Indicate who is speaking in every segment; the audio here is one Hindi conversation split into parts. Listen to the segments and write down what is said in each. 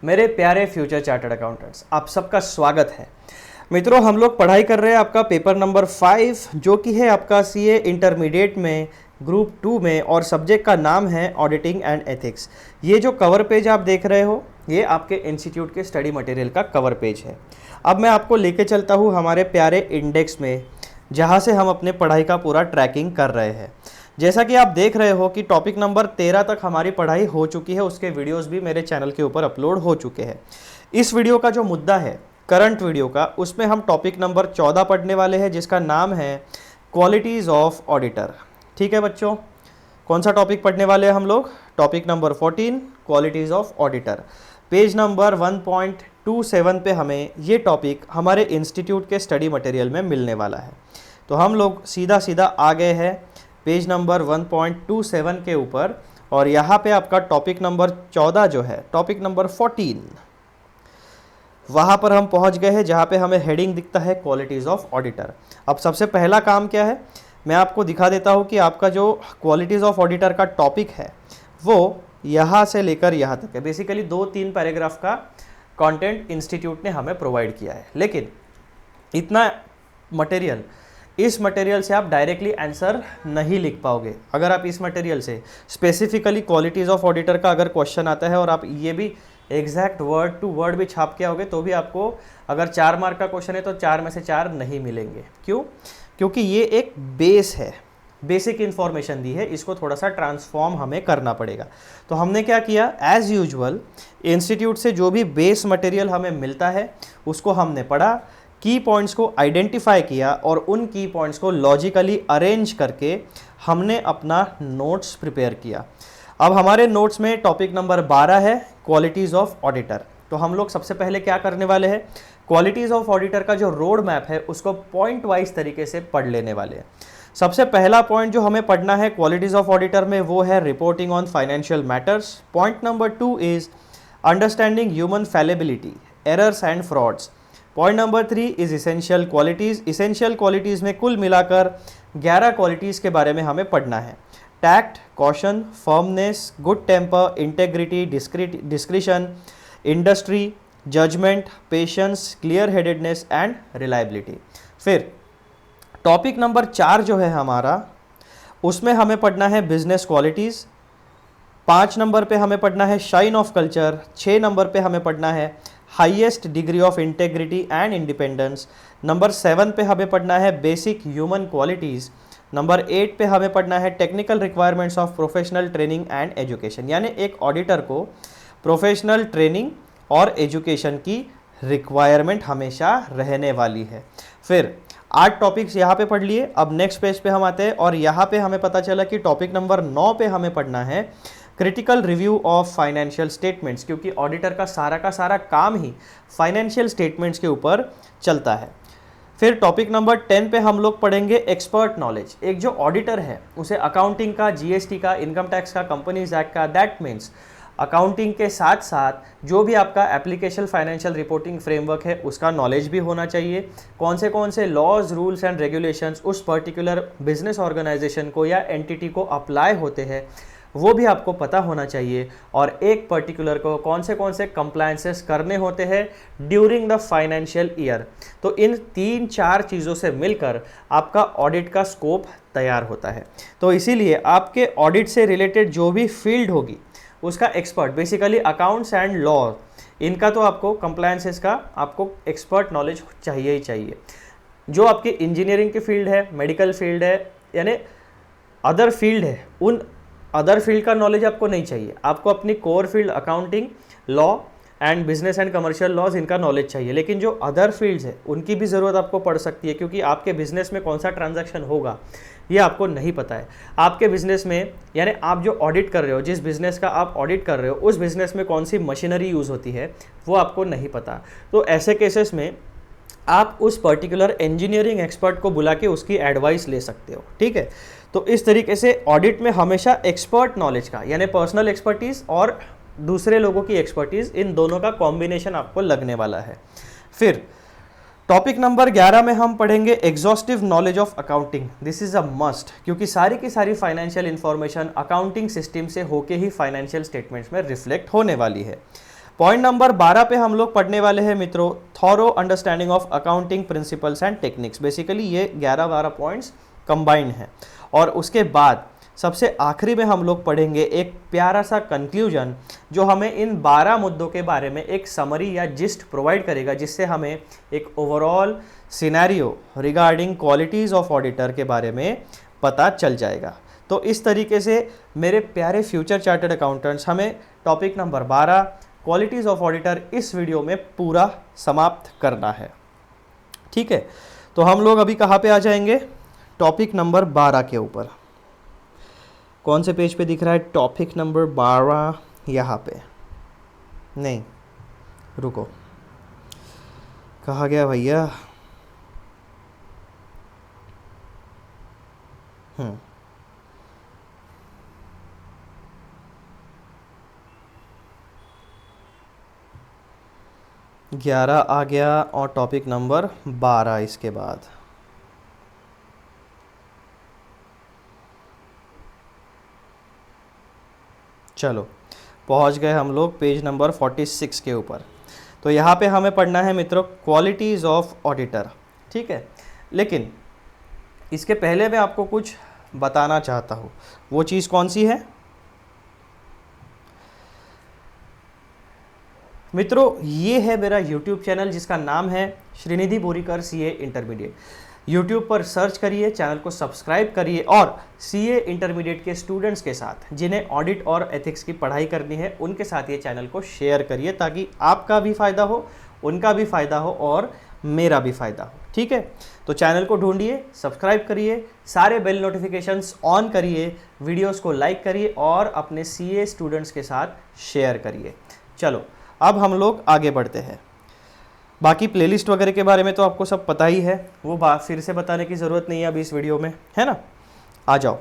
Speaker 1: मेरे प्यारे फ्यूचर चार्टर्ड अकाउंटेंट्स, आप सबका स्वागत है। मित्रों, हम लोग पढ़ाई कर रहे हैं आपका पेपर नंबर 5 जो कि है आपका सीए इंटरमीडिएट में ग्रुप 2 में, और सब्जेक्ट का नाम है ऑडिटिंग एंड एथिक्स। ये जो कवर पेज आप देख रहे हो ये आपके इंस्टीट्यूट के स्टडी मटेरियल का कवर पेज है। अब मैं आपको लेके चलता हूँ हमारे प्यारे इंडेक्स में, जहाँ से हम अपने पढ़ाई का पूरा ट्रैकिंग कर रहे हैं। जैसा कि आप देख रहे हो कि टॉपिक नंबर 13 तक हमारी पढ़ाई हो चुकी है, उसके वीडियोस भी मेरे चैनल के ऊपर अपलोड हो चुके हैं। इस वीडियो का जो मुद्दा है करंट वीडियो का, उसमें हम टॉपिक नंबर 14 पढ़ने वाले हैं, जिसका नाम है क्वालिटीज़ ऑफ ऑडिटर। ठीक है बच्चों, कौन सा टॉपिक पढ़ने वाले हैं हम लोग? Topic number 14 qualities of auditor. Page number 1.27 पे हमें ये टॉपिक हमारे इंस्टीट्यूट के स्टडी मटेरियल में मिलने वाला है। तो हम लोग सीधा सीधा आ गए हैं पेज नंबर 1.27 के ऊपर, और यहाँ पे आपका टॉपिक नंबर 14 जो है, टॉपिक नंबर 14, वहाँ पर हम पहुँच गए हैं, जहाँ पे हमें हेडिंग दिखता है क्वालिटीज़ ऑफ ऑडिटर। अब सबसे पहला काम क्या है, मैं आपको दिखा देता हूँ कि आपका जो क्वालिटीज़ ऑफ ऑडिटर का टॉपिक है वो यहाँ से लेकर यहाँ तक है। बेसिकली 2-3 पैराग्राफ का कंटेंट इंस्टीट्यूट ने हमें प्रोवाइड किया है, लेकिन इतना मटेरियल, इस मटेरियल से आप डायरेक्टली आंसर नहीं लिख पाओगे। अगर आप इस मटेरियल से स्पेसिफिकली क्वालिटीज़ ऑफ ऑडिटर का अगर क्वेश्चन आता है और आप ये भी एग्जैक्ट वर्ड टू वर्ड भी छाप के आओगे, तो भी आपको अगर 4 मार्क का क्वेश्चन है तो 4 में से 4 नहीं मिलेंगे। क्यों? क्योंकि ये एक बेस है, बेसिक इन्फॉर्मेशन दी है, इसको थोड़ा सा ट्रांसफॉर्म हमें करना पड़ेगा। तो हमने क्या किया, एज़ यूजुअल इंस्टीट्यूट से जो भी बेस मटेरियल हमें मिलता है उसको हमने पढ़ा, की पॉइंट्स को आइडेंटिफाई किया, और उन की पॉइंट्स को लॉजिकली अरेंज करके हमने अपना नोट्स प्रिपेयर किया। अब हमारे नोट्स में टॉपिक नंबर 12 है क्वालिटीज़ ऑफ ऑडिटर। तो हम लोग सबसे पहले क्या करने वाले हैं, क्वालिटीज़ ऑफ ऑडिटर का जो रोड मैप है उसको पॉइंट वाइज तरीके से पढ़ लेने वाले हैं। सबसे पहला पॉइंट जो हमें पढ़ना है क्वालिटीज़ ऑफ ऑडिटर में वो है reporting on financial matters. Point number 2 is understanding human fallibility, errors and frauds. Point number 3 is essential qualities. Essential qualities में कुल मिलाकर 11 क्वालिटीज़ के बारे में हमें पढ़ना है। Tact, caution, firmness, good temper, integrity, discretion, industry, judgment, patience, clear headedness and reliability. फिर टॉपिक नंबर 4 जो है हमारा, उसमें हमें पढ़ना है बिजनेस क्वालिटीज़। 5 नंबर पे हमें पढ़ना है शाइन ऑफ कल्चर। 6 नंबर पे हमें पढ़ना है highest degree of integrity and independence. Number 7 पे हमें पढ़ना है बेसिक ह्यूमन क्वालिटीज़। नंबर 8 पे हमें पढ़ना है technical requirements of professional training and education. यानी एक ऑडिटर को प्रोफेशनल ट्रेनिंग और एजुकेशन की रिक्वायरमेंट हमेशा रहने वाली है। फिर 8 टॉपिक्स यहाँ पे पढ़ लिए। अब नेक्स्ट पेज पे हम आते हैं, और यहाँ पे हमें पता चला कि टॉपिक नंबर 9 पे हमें पढ़ना है critical review of financial statements, क्योंकि ऑडिटर का सारा काम ही फाइनेंशियल स्टेटमेंट्स के ऊपर चलता है। फिर टॉपिक नंबर 10 पे हम लोग पढ़ेंगे एक्सपर्ट नॉलेज। एक जो ऑडिटर है उसे अकाउंटिंग का, जीएसटी का, इनकम टैक्स का, कंपनीज एक्ट का, दैट मीन्स अकाउंटिंग के साथ साथ जो भी आपका एप्लीकेशन फाइनेंशियल रिपोर्टिंग फ्रेमवर्क है उसका नॉलेज भी होना चाहिए। कौन से लॉज, रूल्स एंड रेगुलेशंस उस पर्टिकुलर बिजनेस ऑर्गेनाइजेशन को या एंटिटी को अप्लाई होते हैं वो भी आपको पता होना चाहिए, और एक पर्टिकुलर को कौन से कंप्लायंसेस करने होते हैं ड्यूरिंग द फाइनेंशियल ईयर। तो इन 3-4 चीज़ों से मिलकर आपका ऑडिट का स्कोप तैयार होता है। तो इसीलिए आपके ऑडिट से रिलेटेड जो भी फील्ड होगी उसका expert, basically accounts and law, इनका तो आपको कंप्लायंसेस का आपको एक्सपर्ट नॉलेज चाहिए ही चाहिए। जो आपकी इंजीनियरिंग की फील्ड है, मेडिकल फील्ड है, यानी अदर फील्ड है, उन अदर फील्ड का नॉलेज आपको नहीं चाहिए। आपको अपनी core field accounting, law and business and commercial laws, इनका नॉलेज चाहिए। लेकिन जो अदर फील्ड्स है उनकी भी ज़रूरत आपको पड़ सकती है, क्योंकि आपके बिजनेस में कौन सा ट्रांजैक्शन होगा ये आपको नहीं पता है। आपके बिजनेस में, यानी आप जो ऑडिट कर रहे हो, जिस बिजनेस का आप ऑडिट कर रहे हो उस बिजनेस में कौन सी मशीनरी यूज़ होती है वो आपको नहीं पता। तो ऐसे केसेस में आप उस पर्टिकुलर इंजीनियरिंग एक्सपर्ट को बुला के उसकी एडवाइस ले सकते हो। ठीक है, तो इस तरीके से ऑडिट में हमेशा एक्सपर्ट नॉलेज का, यानी पर्सनल एक्सपर्टीज़ और दूसरे लोगों की एक्सपर्टीज़, इन दोनों का कॉम्बिनेशन आपको लगने वाला है। फिर टॉपिक नंबर 11 में हम पढ़ेंगे exhaustive knowledge of accounting. This is a must, क्योंकि सारी की सारी फाइनेंशियल इंफॉर्मेशन अकाउंटिंग सिस्टम से होके ही फाइनेंशियल स्टेटमेंट्स में रिफ्लेक्ट होने वाली है। पॉइंट नंबर 12 पे हम लोग पढ़ने वाले हैं मित्रों, thorough understanding of accounting principles and techniques. Basically ये 11-12 पॉइंट्स कंबाइंड हैं। और उसके बाद सबसे आखिरी में हम लोग पढ़ेंगे एक प्यारा सा कंक्लूजन, जो हमें इन 12 मुद्दों के बारे में एक समरी या जिस्ट प्रोवाइड करेगा, जिससे हमें एक overall scenario regarding qualities of auditor के बारे में पता चल जाएगा। तो इस तरीके से मेरे प्यारे फ्यूचर चार्टर्ड अकाउंटेंट्स, हमें topic number 12 qualities of auditor इस वीडियो में पूरा समाप्त करना है। ठीक है, तो हम लोग अभी कहाँ पे आ जाएंगे? टॉपिक नंबर 12 के ऊपर। कौन से पेज पे दिख रहा है टॉपिक नंबर 12? यहाँ पे नहीं, रुको, कहाँ गया भैया? 11 आ गया और टॉपिक नंबर 12 इसके बाद। चलो पहुंच गए हम लोग पेज नंबर 46 के ऊपर। तो यहाँ पे हमें पढ़ना है मित्रों क्वालिटीज़ ऑफ ऑडिटर। ठीक है, लेकिन इसके पहले मैं आपको कुछ बताना चाहता हूँ। वो चीज़ कौन सी है मित्रों? ये है मेरा YouTube चैनल जिसका नाम है श्रीनिधि बोरीकर CA इंटरमीडिएट। YouTube पर सर्च करिए, चैनल को सब्सक्राइब करिए और CA इंटरमीडिएट के स्टूडेंट्स के साथ जिन्हें ऑडिट और एथिक्स की पढ़ाई करनी है, उनके साथ ये चैनल को शेयर करिए, ताकि आपका भी फ़ायदा हो, उनका भी फ़ायदा हो और मेरा भी फ़ायदा हो। ठीक है, तो चैनल को ढूंढिए, सब्सक्राइब करिए, सारे बेल नोटिफिकेशंस ऑन करिए, वीडियोस को लाइक करिए और अपने CA स्टूडेंट्स के साथ शेयर करिए। चलो अब हम लोग आगे बढ़ते हैं। बाकी प्लेलिस्ट वगैरह के बारे में तो आपको सब पता ही है, वो फिर से बताने की ज़रूरत नहीं है अभी इस वीडियो में, है ना? आ जाओ,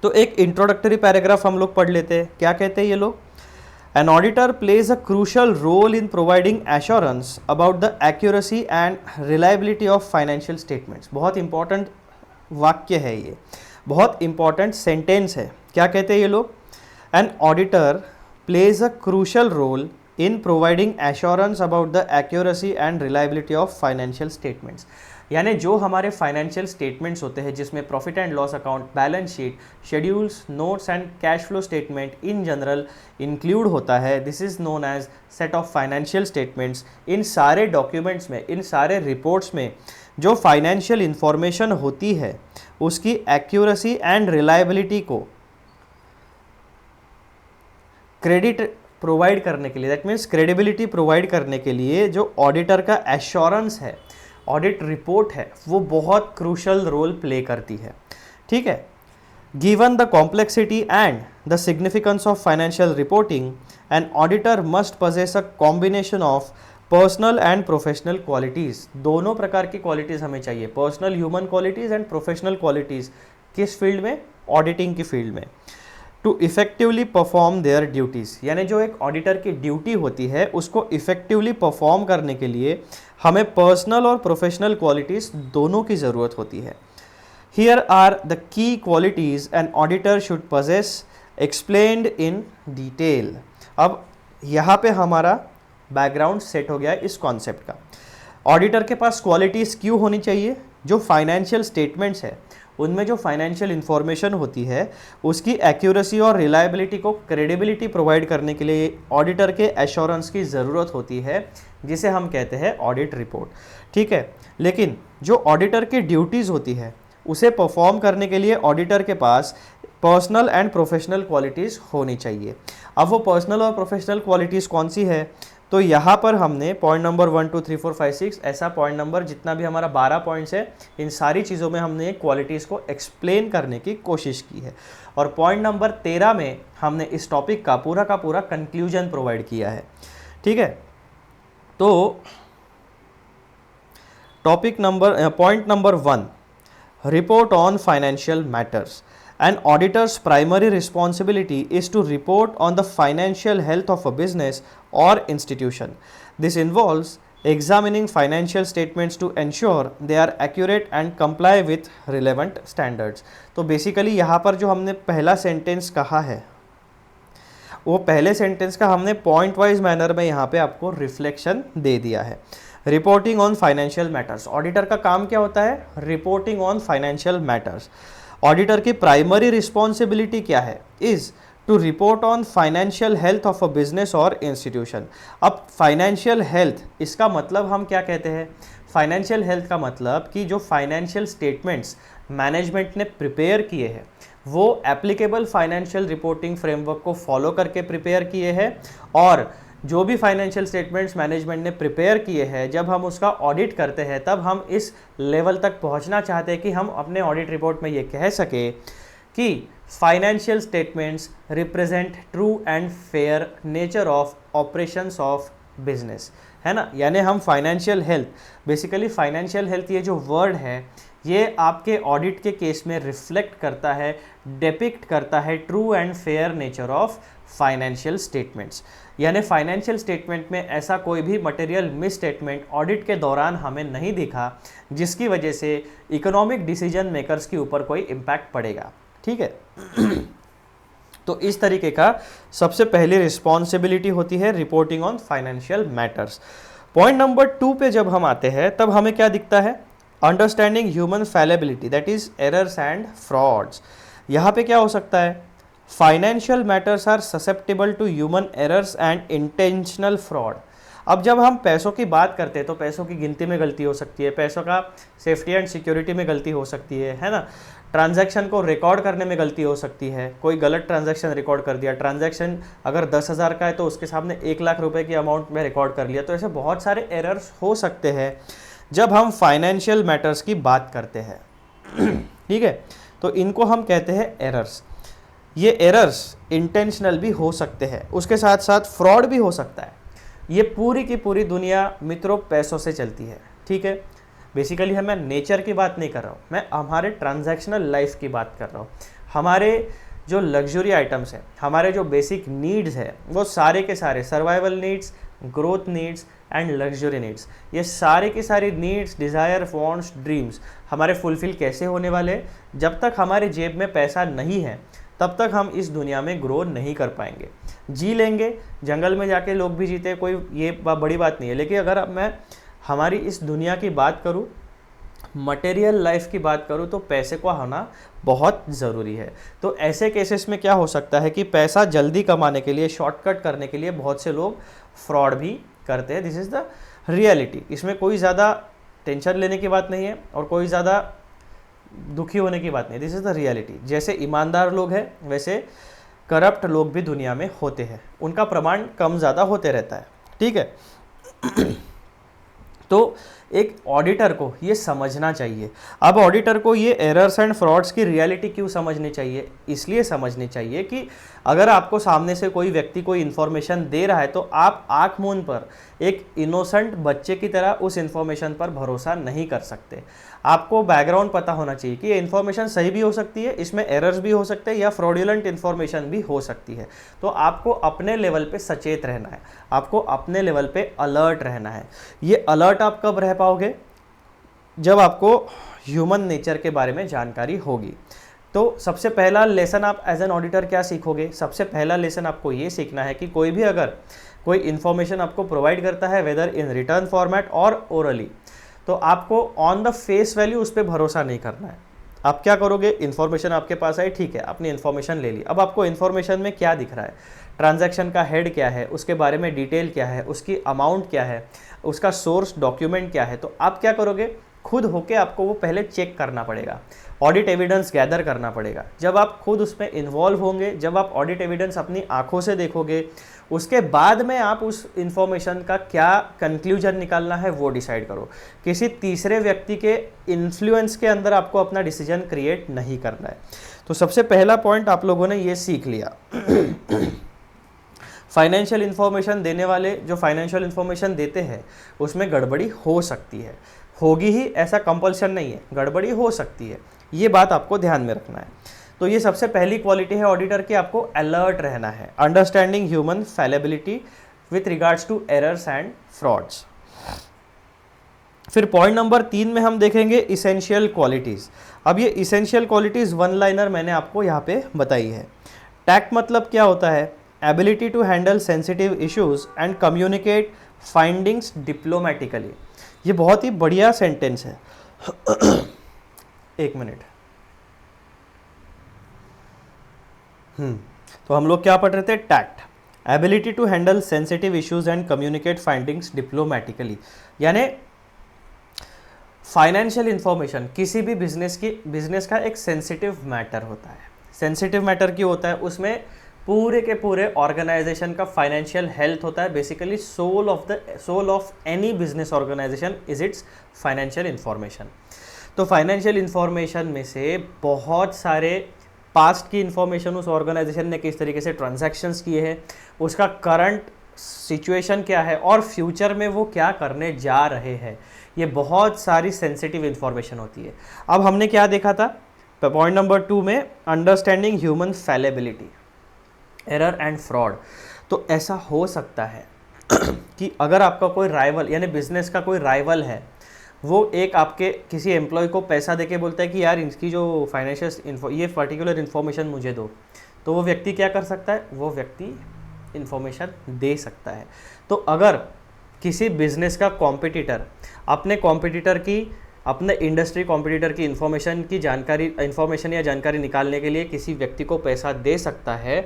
Speaker 1: तो एक इंट्रोडक्टरी पैराग्राफ हम लोग पढ़ लेते हैं। क्या कहते हैं ये लोग? An auditor plays a crucial role in providing assurance about the accuracy and reliability of financial statements. बहुत इंपॉर्टेंट वाक्य है ये, बहुत इंपॉर्टेंट सेंटेंस है। क्या कहते हैं ये लोग? An auditor plays a crucial role in providing assurance about the accuracy and reliability of financial statements। यानी जो हमारे फाइनेंशियल स्टेटमेंट्स होते हैं, जिसमें profit and loss account, balance sheet, schedules, notes and cash flow statement in general include होता है, this is known as set of financial statements. इन सारे डॉक्यूमेंट्स में, इन सारे रिपोर्ट्स में जो फाइनेंशियल इंफॉर्मेशन होती है, उसकी एक्यूरेसी एंड रिलायबिलिटी को क्रेडिट प्रोवाइड करने के लिए, दैट मीन्स क्रेडिबिलिटी प्रोवाइड करने के लिए जो ऑडिटर का एश्योरेंस है, ऑडिट रिपोर्ट है, वो बहुत क्रूशल रोल प्ले करती है। ठीक है, given the complexity and the significance of financial reporting, an auditor must possess a combination of personal and professional qualities. दोनों प्रकार की क्वालिटीज़ हमें चाहिए, personal human qualities and professional qualities. किस फील्ड में? ऑडिटिंग की फील्ड में। To effectively perform their duties, यानी जो एक ऑडिटर की ड्यूटी होती है उसको इफ़ेक्टिवली परफॉर्म करने के लिए हमें पर्सनल और प्रोफेशनल क्वालिटीज़ दोनों की ज़रूरत होती है। Here are the key qualities an auditor should possess explained in detail. अब यहाँ पे हमारा बैकग्राउंड सेट हो गया है इस कॉन्सेप्ट का। ऑडिटर के पास क्वालिटीज़ क्यों होनी चाहिए? जो फाइनेंशियल स्टेटमेंट्स है उनमें जो फाइनेंशियल इंफॉर्मेशन होती है उसकी एक्यूरेसी और रिलायबिलिटी को क्रेडिबिलिटी प्रोवाइड करने के लिए ऑडिटर के एश्योरेंस की ज़रूरत होती है, जिसे हम कहते हैं ऑडिट रिपोर्ट। ठीक है, लेकिन जो ऑडिटर की ड्यूटीज़ होती है उसे परफॉर्म करने के लिए ऑडिटर के पास पर्सनल एंड प्रोफेशनल क्वालिटीज़ होनी चाहिए। अब वो पर्सनल और प्रोफेशनल क्वालिटीज़ कौन सी है? तो यहाँ पर हमने पॉइंट नंबर 1 2 3 4 5 6 ऐसा पॉइंट नंबर जितना भी हमारा 12 पॉइंट्स है, इन सारी चीज़ों में हमने क्वालिटीज़ को एक्सप्लेन करने की कोशिश की है। और पॉइंट नंबर 13 में हमने इस टॉपिक का पूरा कंक्लूजन प्रोवाइड किया है। ठीक है, तो point number 1, report on financial matters. An auditor's primary responsibility is to report on the financial health of a business or institution. This involves examining financial statements to ensure they are accurate and comply with relevant standards. तो बेसिकली यहाँ पर जो हमने पहला सेंटेंस कहा है वो पहले सेंटेंस का हमने पॉइंट वाइज मैनर में यहाँ पे आपको रिफ्लेक्शन दे दिया है। Reporting on financial matters, auditor का काम क्या होता है? Reporting on financial matters. Auditor की प्राइमरी रिस्पॉन्सिबिलिटी क्या है? Is to report on financial health of a business और इंस्टीट्यूशन। अब फाइनेंशियल हेल्थ, इसका मतलब हम क्या कहते हैं? फाइनेंशियल हेल्थ का मतलब कि जो फाइनेंशियल स्टेटमेंट्स मैनेजमेंट ने प्रिपेयर किए हैं वो एप्लीकेबल फाइनेंशियल रिपोर्टिंग फ्रेमवर्क को फॉलो करके प्रिपेयर किए हैं, और जो भी फाइनेंशियल स्टेटमेंट्स मैनेजमेंट ने प्रिपेयर किए हैं जब हम उसका ऑडिट करते हैं तब हम इस लेवल तक पहुंचना चाहते हैं कि हम अपने ऑडिट रिपोर्ट में ये कह सके कि financial statements represent true and fair nature of operations of business, है ना। यानी हम financial health, basically financial health ये जो वर्ड है ये आपके ऑडिट के केस में रिफ्लेक्ट करता है, डिपिक्ट करता है true and fair nature of financial statements. यानी फाइनेंशियल स्टेटमेंट में ऐसा कोई भी मटेरियल मिस स्टेटमेंट ऑडिट के दौरान हमें नहीं दिखा जिसकी वजह से इकोनॉमिक डिसीजन मेकर्स के ऊपर कोई इम्पैक्ट पड़ेगा, ठीक है। तो इस तरीके का सबसे पहली रिस्पॉन्सिबिलिटी होती है reporting on financial matters. Point number 2 पे जब हम आते हैं तब हमें क्या दिखता है? Understanding human fallibility, that is errors and frauds. यहाँ पे क्या हो सकता है? Financial matters are susceptible to human errors and intentional fraud. अब जब हम पैसों की बात करते हैं तो पैसों की गिनती में गलती हो सकती है, पैसों का सेफ्टी एंड सिक्योरिटी में गलती हो सकती है ना। ट्रांजैक्शन को रिकॉर्ड करने में गलती हो सकती है, कोई गलत ट्रांजैक्शन रिकॉर्ड कर दिया, ट्रांजैक्शन अगर 10,000 का है तो उसके सामने 1,00,000 रुपए की अमाउंट में रिकॉर्ड कर लिया। तो ऐसे बहुत सारे एरर्स हो सकते हैं जब हम फाइनेंशियल मैटर्स की बात करते हैं, ठीक है। तो इनको हम कहते हैं एरर्स। ये एरर्स इंटेंशनल भी हो सकते हैं, उसके साथ साथ फ्रॉड भी हो सकता है। ये पूरी की पूरी दुनिया मित्रों पैसों से चलती है, ठीक है। बेसिकली मैं नेचर की बात नहीं कर रहा हूँ, मैं हमारे ट्रांजैक्शनल लाइफ की बात कर रहा हूँ। हमारे जो लग्जरी आइटम्स हैं, हमारे जो बेसिक नीड्स है, वो सारे के सारे survival needs, growth needs and luxury needs, ये सारे की सारी नीड्स, डिज़ायर, वांट्स, ड्रीम्स हमारे फुलफिल कैसे होने वाले? जब तक हमारे जेब में पैसा नहीं है तब तक हम इस दुनिया में ग्रो नहीं कर पाएंगे। जी लेंगे, जंगल में जाके लोग भी जीते, कोई ये बड़ी बात नहीं है। लेकिन अगर अब मैं हमारी इस दुनिया की बात करूँ, मटेरियल लाइफ की बात करूँ, तो पैसे को होना बहुत ज़रूरी है। तो ऐसे केसेस में क्या हो सकता है कि पैसा जल्दी कमाने के लिए, शॉर्टकट करने के लिए बहुत से लोग फ्रॉड भी करते हैं। This is the reality. इसमें कोई ज़्यादा टेंशन लेने की बात नहीं है और कोई ज़्यादा दुखी होने की बात नहीं। This is the reality. जैसे ईमानदार लोग हैं वैसे करप्ट लोग भी दुनिया में होते हैं, उनका प्रमाण कम ज़्यादा होते रहता है, ठीक है। तो एक ऑडिटर को ये समझना चाहिए। अब ऑडिटर को ये एरर्स एंड फ्रॉड्स की रियलिटी क्यों समझनी चाहिए? इसलिए समझनी चाहिए कि अगर आपको सामने से कोई व्यक्ति कोई इन्फॉर्मेशन दे रहा है तो आप आँख मूंद पर एक इनोसेंट बच्चे की तरह उस इन्फॉर्मेशन पर भरोसा नहीं कर सकते। आपको बैकग्राउंड पता होना चाहिए कि ये इन्फॉर्मेशन सही भी हो सकती है, इसमें एरर्स भी हो सकते हैं या फ्रॉडुलेंट इन्फॉर्मेशन भी हो सकती है। तो आपको अपने लेवल पे सचेत रहना है, आपको अपने लेवल पे अलर्ट रहना है। ये अलर्ट आप कब रह पाओगे? जब आपको ह्यूमन नेचर के बारे में जानकारी होगी। तो सबसे पहला लेसन आप एज एन ऑडिटर क्या सीखोगे? सबसे पहला लेसन आपको ये सीखना है कि कोई भी अगर कोई इन्फॉर्मेशन आपको प्रोवाइड करता है, वेदर इन रिटर्न फॉर्मेट और ओरली, तो आपको ऑन द फेस वैल्यू उस पर भरोसा नहीं करना है। आप क्या करोगे? इन्फॉर्मेशन आपके पास आई, ठीक है, आपने इन्फॉर्मेशन ले ली। अब आपको इन्फॉर्मेशन में क्या दिख रहा है? ट्रांजैक्शन का हेड क्या है, उसके बारे में डिटेल क्या है, उसकी अमाउंट क्या है, उसका सोर्स डॉक्यूमेंट क्या है। तो आप क्या करोगे? खुद होके आपको वो पहले चेक करना पड़ेगा, ऑडिट एविडेंस गैदर करना पड़ेगा। जब आप खुद उसमें इन्वॉल्व होंगे, जब आप ऑडिट एविडेंस अपनी आंखों से देखोगे, उसके बाद में आप उस इंफॉर्मेशन का क्या कंक्लूजन निकालना है वो डिसाइड करो। किसी तीसरे व्यक्ति के इन्फ्लुएंस के अंदर आपको अपना डिसीजन क्रिएट नहीं करना है। तो सबसे पहला पॉइंट आप लोगों ने ये सीख लिया। फाइनेंशियल इन्फॉर्मेशन देने वाले जो फाइनेंशियल इन्फॉर्मेशन देते हैं उसमें गड़बड़ी हो सकती है, होगी ही, ऐसा कंपल्सन नहीं है, गड़बड़ी हो सकती है, ये बात आपको ध्यान में रखना है। तो ये सबसे पहली क्वालिटी है ऑडिटर की, आपको अलर्ट रहना है, understanding human fallibility with regards to errors and frauds. फिर पॉइंट नंबर 3 में हम देखेंगे इसेंशियल क्वालिटीज़। अब ये इसेंशियल क्वालिटीज़ वन लाइनर मैंने आपको यहाँ पे बताई है। टैक्ट मतलब क्या होता है? Ability to handle sensitive issues and communicate findings diplomatically. ये बहुत ही बढ़िया सेंटेंस है। एक मिनट। तो हम लोग क्या पढ़ रहे थे? Tact, ability to handle sensitive issues and communicate findings diplomatically. यानी फाइनेंशियल इंफॉर्मेशन किसी भी बिजनेस का एक सेंसिटिव मैटर होता है। सेंसिटिव मैटर क्यों होता है? उसमें पूरे के पूरे ऑर्गेनाइजेशन का फाइनेंशियल हेल्थ होता है। Basically soul of any business organisation is its financial information. तो फाइनेंशियल इंफॉर्मेशन में से बहुत सारे पास्ट की इंफॉर्मेशन, उस ऑर्गेनाइजेशन ने किस तरीके से ट्रांजैक्शंस किए हैं, उसका करंट सिचुएशन क्या है और फ्यूचर में वो क्या करने जा रहे हैं, ये बहुत सारी सेंसिटिव इंफॉर्मेशन होती है। अब हमने क्या देखा था पॉइंट नंबर 2 में? Understanding human fallibility, error and fraud. तो ऐसा हो सकता है कि अगर आपका कोई राइवल, यानी बिजनेस का कोई राइवल है, वो एक आपके किसी एम्प्लॉय को पैसा देके बोलता है कि यार इसकी जो फाइनेंशियल ये पर्टिकुलर इन्फॉर्मेशन मुझे दो, तो वो व्यक्ति क्या कर सकता है? वो व्यक्ति इन्फॉर्मेशन दे सकता है। तो अगर किसी बिजनेस का कॉम्पिटिटर अपने इंडस्ट्री कॉम्पिटिटर की इन्फॉर्मेशन या जानकारी निकालने के लिए किसी व्यक्ति को पैसा दे सकता है,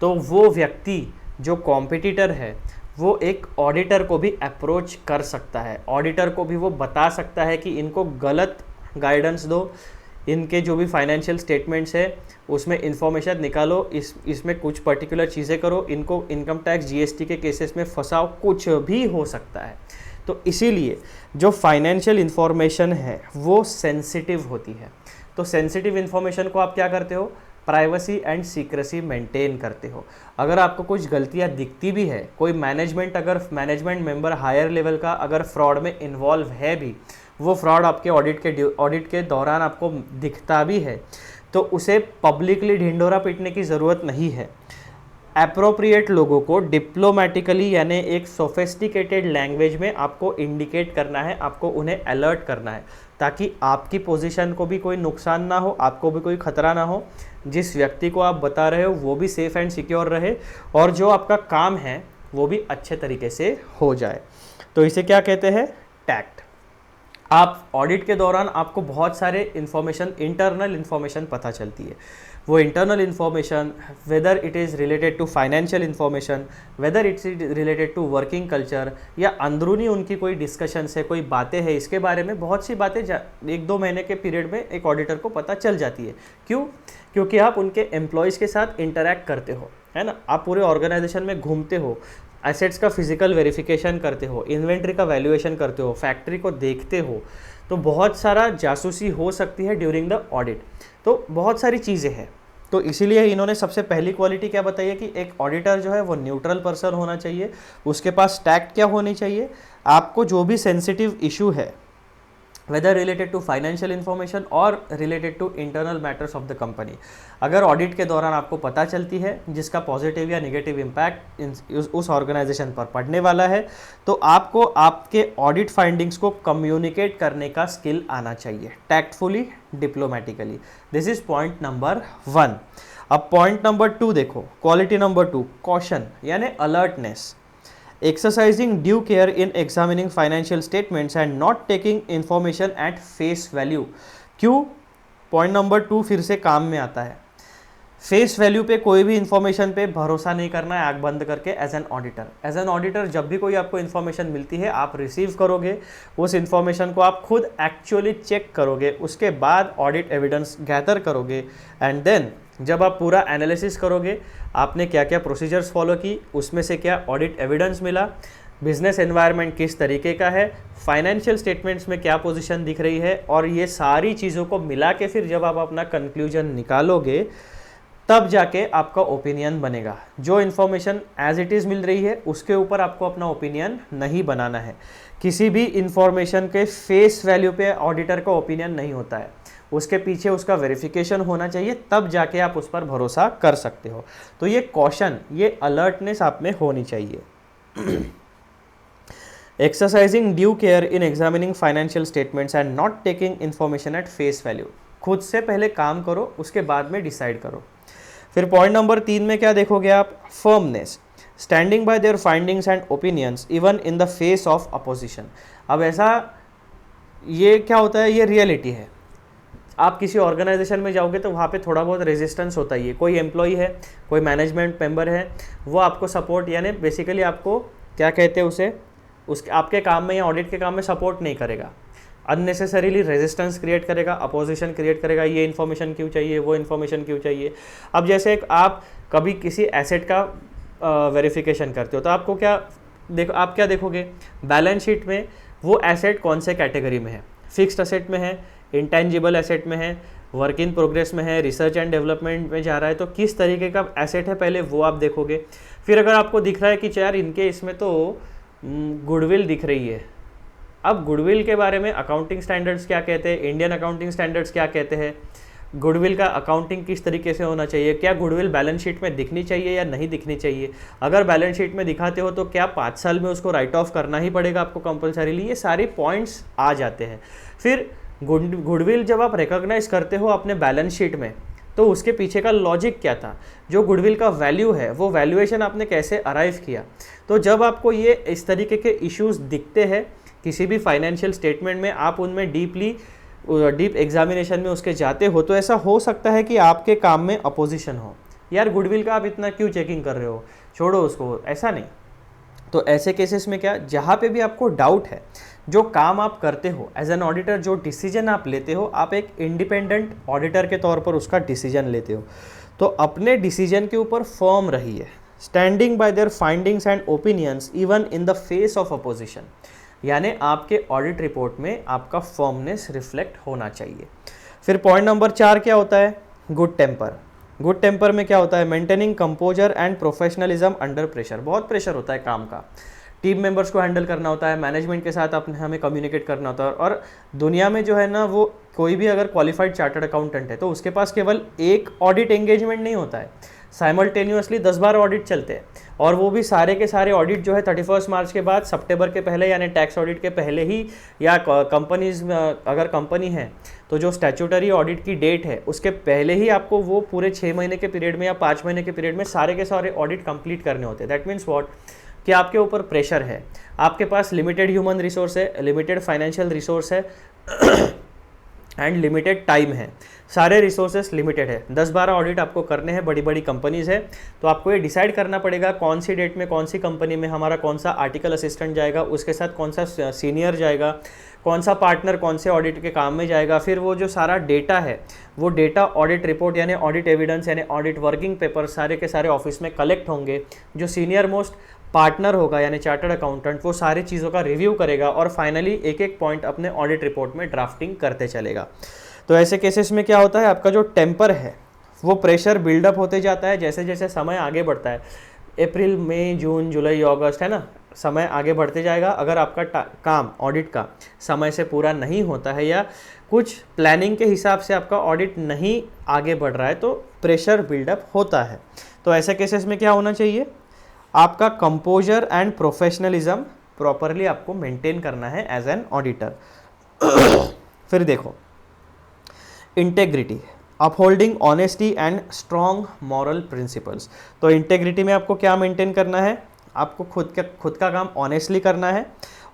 Speaker 1: तो वो व्यक्ति जो कॉम्पिटिटर है वो एक ऑडिटर को भी अप्रोच कर सकता है। ऑडिटर को भी वो बता सकता है कि इनको गलत गाइडेंस दो, इनके जो भी फाइनेंशियल स्टेटमेंट्स है उसमें इंफॉर्मेशन निकालो, इसमें कुछ पर्टिकुलर चीज़ें करो, इनको इनकम टैक्स जीएसटी के केसेस में फंसाओ, कुछ भी हो सकता है। तो इसीलिए जो फाइनेंशियल इंफॉर्मेशन है वो सेंसिटिव होती है। तो सेंसिटिव इंफॉर्मेशन को आप क्या करते हो? प्राइवेसी एंड सीक्रेसी मेंटेन करते हो। अगर आपको कुछ गलतियां दिखती भी है, कोई मैनेजमेंट मेंबर हायर लेवल का अगर फ्रॉड में इन्वॉल्व है भी, वो फ्रॉड आपके ऑडिट के दौरान आपको दिखता भी है, तो उसे पब्लिकली ढिंढोरा पीटने की ज़रूरत नहीं है। एप्रोप्रिएट लोगों को डिप्लोमेटिकली, यानी एक सोफिस्टिकेटेड लैंग्वेज में आपको इंडिकेट करना है, आपको उन्हें अलर्ट करना है, ताकि आपकी पोजीशन को भी कोई नुकसान ना हो, आपको भी कोई खतरा ना हो, जिस व्यक्ति को आप बता रहे हो वो भी सेफ एंड सिक्योर रहे, और जो आपका काम है वो भी अच्छे तरीके से हो जाए। तो इसे क्या कहते हैं? टैक्ट। आप ऑडिट के दौरान आपको बहुत सारे इंटरनल इन्फॉर्मेशन पता चलती है। वो internal information, whether it is related to financial information, whether it's related to working culture, या अंदरूनी उनकी कोई डिस्कशंस है, कोई बातें हैं, इसके बारे में बहुत सी बातें 1-2 महीने के पीरियड में एक ऑडिटर को पता चल जाती है। क्यों? क्योंकि आप उनके एम्प्लॉयज़ के साथ इंटरेक्ट करते हो, है ना, आप पूरे ऑर्गेनाइजेशन में घूमते हो, एसेट्स का फिजिकल वेरिफिकेशन करते हो, इन्वेंट्री का वैल्यूएशन करते हो, फैक्ट्री को देखते हो, तो बहुत सारा जासूसी हो सकती है ड्यूरिंग द ऑडिट। तो बहुत सारी चीज़ें हैं। तो इसीलिए इन्होंने सबसे पहली क्वालिटी क्या बताई है कि एक ऑडिटर जो है वो न्यूट्रल पर्सन होना चाहिए, उसके पास टैक्ट क्या होनी चाहिए, आपको जो भी सेंसिटिव इशू है, whether related to financial information और related to internal matters of the company, अगर ऑडिट के दौरान आपको पता चलती है जिसका पॉजिटिव या नेगेटिव इम्पैक्ट उस ऑर्गेनाइजेशन पर पड़ने वाला है, तो आपको आपके ऑडिट फाइंडिंग्स को कम्युनिकेट करने का स्किल आना चाहिए, tactfully, diplomatically. This is point number 1। अब पॉइंट नंबर 2 देखो, क्वालिटी नंबर 2, कॉशन यानी alertness. Exercising due care in examining financial statements and not taking information at face value। क्यों? पॉइंट नंबर 2 फिर से काम में आता है। फेस वैल्यू पे कोई भी इंफॉर्मेशन पे भरोसा नहीं करना है आँख बंद करके। एज एन ऑडिटर जब भी कोई आपको इन्फॉर्मेशन मिलती है, आप रिसीव करोगे, उस इन्फॉर्मेशन को आप खुद एक्चुअली चेक करोगे, उसके बाद ऑडिट एविडेंस गैदर करोगे, एंड देन जब आप पूरा एनालिसिस करोगे, आपने क्या क्या प्रोसीजर्स फॉलो की, उसमें से क्या ऑडिट एविडेंस मिला, बिजनेस एनवायरनमेंट किस तरीके का है, फाइनेंशियल स्टेटमेंट्स में क्या पोजीशन दिख रही है, और ये सारी चीज़ों को मिला के फिर जब आप अपना कंक्लूजन निकालोगे, तब जाके आपका ओपिनियन बनेगा। जो इन्फॉर्मेशन एज इट इज़ मिल रही है उसके ऊपर आपको अपना ओपिनियन नहीं बनाना है। किसी भी इन्फॉर्मेशन के फेस वैल्यू पे ऑडिटर का ओपिनियन नहीं होता है, उसके पीछे उसका वेरिफिकेशन होना चाहिए, तब जाके आप उस पर भरोसा कर सकते हो। तो ये कॉशन, ये अलर्टनेस आप में होनी चाहिए। Exercising due care in examining financial statements and not taking information at face value. खुद से पहले काम करो, उसके बाद में डिसाइड करो। फिर पॉइंट नंबर 3 में क्या देखोगे आप, firmness, standing bye there findings and opinions even in the face of opposition. अब ऐसा ये क्या होता है, ये रियलिटी है। आप किसी ऑर्गेनाइजेशन में जाओगे तो वहाँ पे थोड़ा बहुत रेजिस्टेंस होता ही है। कोई एम्प्लॉई है, कोई मैनेजमेंट मेंबर है, वो आपको सपोर्ट यानी बेसिकली आपको क्या कहते हैं उसे, उसके आपके काम में या ऑडिट के काम में सपोर्ट नहीं करेगा, अननेसेसरीली रेजिस्टेंस क्रिएट करेगा, अपोजिशन क्रिएट करेगा, ये इन्फॉर्मेशन क्यों चाहिए, वो इन्फॉर्मेशन क्यों चाहिए। अब जैसे आप कभी किसी एसेट का वेरिफिकेशन करते हो तो आपको क्या आप क्या देखोगे, बैलेंस शीट में वो एसेट कौन से कैटेगरी में है, फिक्स्ड एसेट में है, इंटेंजिबल एसेट में है, वर्क इन प्रोग्रेस में है, रिसर्च एंड डेवलपमेंट में जा रहा है, तो किस तरीके का एसेट है पहले वो आप देखोगे। फिर अगर आपको दिख रहा है कि यार इनके इसमें तो गुडविल दिख रही है, अब गुडविल के बारे में अकाउंटिंग स्टैंडर्ड्स क्या कहते हैं, इंडियन अकाउंटिंग स्टैंडर्ड्स क्या कहते हैं, गुडविल का अकाउंटिंग किस तरीके से होना चाहिए, क्या गुडविल बैलेंस शीट में दिखनी चाहिए या नहीं दिखनी चाहिए, अगर बैलेंस शीट में दिखाते हो तो क्या 5 साल में उसको राइट ऑफ करना ही पड़ेगा आपको कंपलसरीली, ये सारे पॉइंट्स आ जाते हैं। फिर गुडविल जब आप रिकॉग्नाइज करते हो अपने बैलेंस शीट में तो उसके पीछे का लॉजिक क्या था, जो गुडविल का वैल्यू है वो वैल्यूएशन आपने कैसे अराइव किया। तो जब आपको ये इस तरीके के इश्यूज दिखते हैं किसी भी फाइनेंशियल स्टेटमेंट में, आप उनमें डीप एग्जामिनेशन में उसके जाते हो, तो ऐसा हो सकता है कि आपके काम में अपोजिशन हो, यार गुडविल का आप इतना क्यों चेकिंग कर रहे हो, छोड़ो उसको, ऐसा नहीं। तो ऐसे केसेस में क्या, जहाँ पे भी आपको डाउट है, जो काम आप करते हो एज एन ऑडिटर, जो डिसीजन आप लेते हो, आप एक इंडिपेंडेंट ऑडिटर के तौर पर उसका डिसीजन लेते हो, तो अपने डिसीजन के ऊपर फर्म रहिए, standing bye there findings and opinions even in the face of opposition, यानी आपके ऑडिट रिपोर्ट में आपका फर्मनेस रिफ्लेक्ट होना चाहिए। फिर पॉइंट नंबर 4 क्या होता है, गुड टेम्पर। गुड टेम्पर में क्या होता है, maintaining composer and professionalism under pressure. बहुत प्रेशर होता है काम का, टीम मेंबर्स को हैंडल करना होता है, मैनेजमेंट के साथ अपने हमें कम्युनिकेट करना होता है, और दुनिया में जो है ना, वो कोई भी अगर क्वालिफाइड चार्टर्ड अकाउंटेंट है तो उसके पास केवल एक ऑडिट एंगेजमेंट नहीं होता है, साइमल्टेनियसली 10-12 ऑडिट चलते हैं, और वो भी सारे के सारे ऑडिट जो है 31 मार्च के बाद, सितंबर के पहले, यानी टैक्स ऑडिट के पहले ही, या कंपनीज अगर कंपनी है तो जो स्टैट्यूटरी ऑडिट की डेट है उसके पहले ही आपको वो पूरे 6 महीने के पीरियड में या 5 महीने के पीरियड में सारे के सारे ऑडिट कंप्लीट करने होते हैं। दैट मीन्स व्हाट, कि आपके ऊपर प्रेशर है, आपके पास लिमिटेड ह्यूमन रिसोर्स है, लिमिटेड फाइनेंशियल रिसोर्स है एंड लिमिटेड टाइम है, सारे रिसोर्सेस लिमिटेड है, 10-12 ऑडिट आपको करने हैं, बड़ी बड़ी कंपनीज है, तो आपको ये डिसाइड करना पड़ेगा कौन सी डेट में कौन सी कंपनी में हमारा कौन सा आर्टिकल असिस्टेंट जाएगा, उसके साथ कौन सा सीनियर जाएगा, कौन सा पार्टनर कौन से ऑडिट के काम में जाएगा। फिर वो जो सारा डेटा है, वो डेटा ऑडिट रिपोर्ट यानी ऑडिट एविडेंस यानी ऑडिट वर्किंग पेपर सारे के सारे ऑफिस में कलेक्ट होंगे, जो सीनियर मोस्ट पार्टनर होगा यानी चार्टर्ड अकाउंटेंट, वो सारी चीज़ों का रिव्यू करेगा और फाइनली एक एक पॉइंट अपने ऑडिट रिपोर्ट में ड्राफ्टिंग करते चलेगा। तो ऐसे केसेस में क्या होता है, आपका जो टेम्पर है वो प्रेशर बिल्डअप होते जाता है जैसे जैसे समय आगे बढ़ता है, अप्रैल मई जून जुलाई अगस्त, है ना, समय आगे बढ़ते जाएगा। अगर आपका काम ऑडिट का समय से पूरा नहीं होता है या कुछ प्लानिंग के हिसाब से आपका ऑडिट नहीं आगे बढ़ रहा है तो प्रेशर बिल्डअप होता है। तो ऐसे केसेस में क्या होना चाहिए, आपका कंपोजर एंड प्रोफेशनलिज्म प्रॉपरली आपको मेंटेन करना है एज एन ऑडिटर। फिर देखो, integrity, upholding honesty and strong moral principles. तो इंटेग्रिटी में आपको क्या मेंटेन करना है, आपको खुद का काम ऑनेस्टली करना है,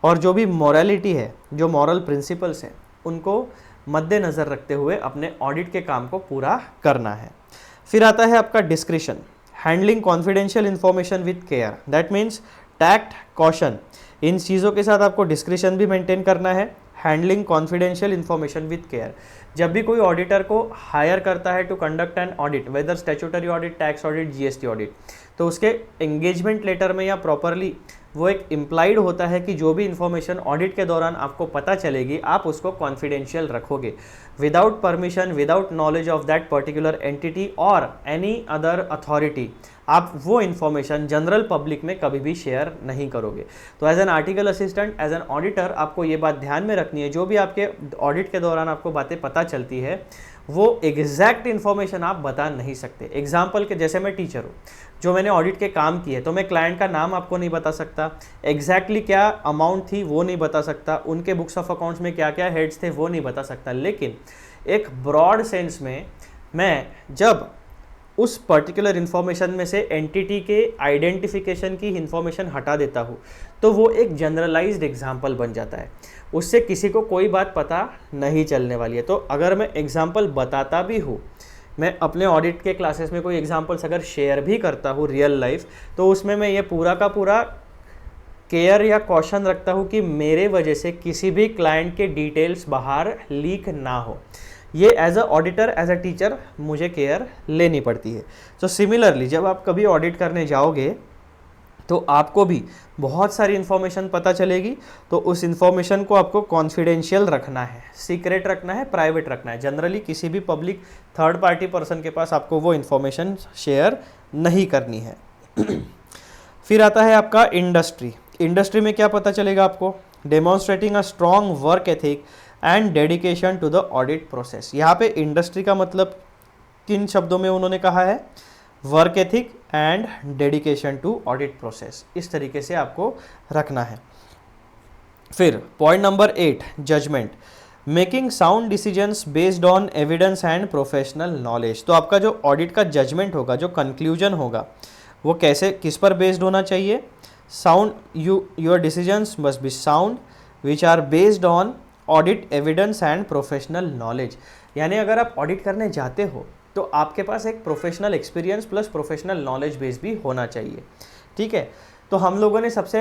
Speaker 1: और जो भी मॉरलिटी है, जो मॉरल प्रिंसिपल्स हैं, उनको मद्देनज़र रखते हुए अपने ऑडिट के काम को पूरा करना है। फिर आता है आपका discretion, handling confidential information with care, that means tact, caution, इन चीज़ों के साथ आपको डिस्क्रिशन भी मेंटेन करना है। Handling confidential information with care, जब भी कोई ऑडिटर को हायर करता है to conduct an audit, whether statutory audit, tax audit, GST audit, तो उसके एंगेजमेंट लेटर में या प्रॉपरली वो एक इम्प्लाइड होता है कि जो भी इन्फॉर्मेशन ऑडिट के दौरान आपको पता चलेगी आप उसको कॉन्फिडेंशियल रखोगे, without permission, without knowledge of that particular entity और एनी अदर अथॉरिटी, आप वो इन्फॉर्मेशन जनरल पब्लिक में कभी भी शेयर नहीं करोगे। तो as an article assistant, as an auditor, आपको ये बात ध्यान में रखनी है, जो भी आपके ऑडिट के दौरान आपको बातें पता चलती है वो एग्जैक्ट इन्फॉर्मेशन आप बता नहीं सकते। एग्जाम्पल के जैसे मैं टीचर हूँ, जो मैंने ऑडिट के काम किए, तो मैं क्लाइंट का नाम आपको नहीं बता सकता, एग्जैक्टली क्या अमाउंट थी वो नहीं बता सकता, उनके बुक्स ऑफ अकाउंट्स में क्या क्या हेड्स थे वो नहीं बता सकता, लेकिन एक ब्रॉड सेंस में मैं जब उस पर्टिकुलर इन्फॉर्मेशन में से एंटिटी के आइडेंटिफिकेशन की इन्फॉर्मेशन हटा देता हूँ तो वो एक जनरलाइज्ड एग्जाम्पल बन जाता है, उससे किसी को कोई बात पता नहीं चलने वाली है। तो अगर मैं एग्जाम्पल बताता भी हूँ, मैं अपने ऑडिट के क्लासेस में कोई एग्जाम्पल्स अगर शेयर भी करता हूँ रियल लाइफ, तो उसमें मैं ये पूरा का पूरा केयर या कॉशन रखता हूँ कि मेरे वजह से किसी भी क्लाइंट के डिटेल्स बाहर लीक ना हो। ये as a auditor, as a teacher मुझे केयर लेनी पड़ती है। तो सिमिलरली जब आप कभी ऑडिट करने जाओगे तो आपको भी बहुत सारी इन्फॉर्मेशन पता चलेगी, तो उस इन्फॉर्मेशन को आपको कॉन्फिडेंशियल रखना है, सीक्रेट रखना है, प्राइवेट रखना है। जनरली किसी भी पब्लिक थर्ड पार्टी पर्सन के पास आपको वो इन्फॉर्मेशन शेयर नहीं करनी है। फिर आता है आपका इंडस्ट्री। इंडस्ट्री में क्या पता चलेगा आपको? Demonstrating a strong work ethic and dedication to the audit process. यहाँ पे इंडस्ट्री का मतलब किन शब्दों में उन्होंने कहा है? Work ethic and dedication to audit process, इस तरीके से आपको रखना है। फिर point number 8, judgement, making sound decisions based on evidence and professional knowledge. तो आपका जो ऑडिट का जजमेंट होगा, जो कंक्लूजन होगा, वो कैसे, किस पर बेस्ड होना चाहिए? Sound, your decisions must be sound which are based on audit evidence and professional knowledge. यानी अगर आप ऑडिट करने जाते हो तो आपके पास एक professional experience plus professional knowledge base भी होना चाहिए, ठीक है। तो हम लोगों ने सबसे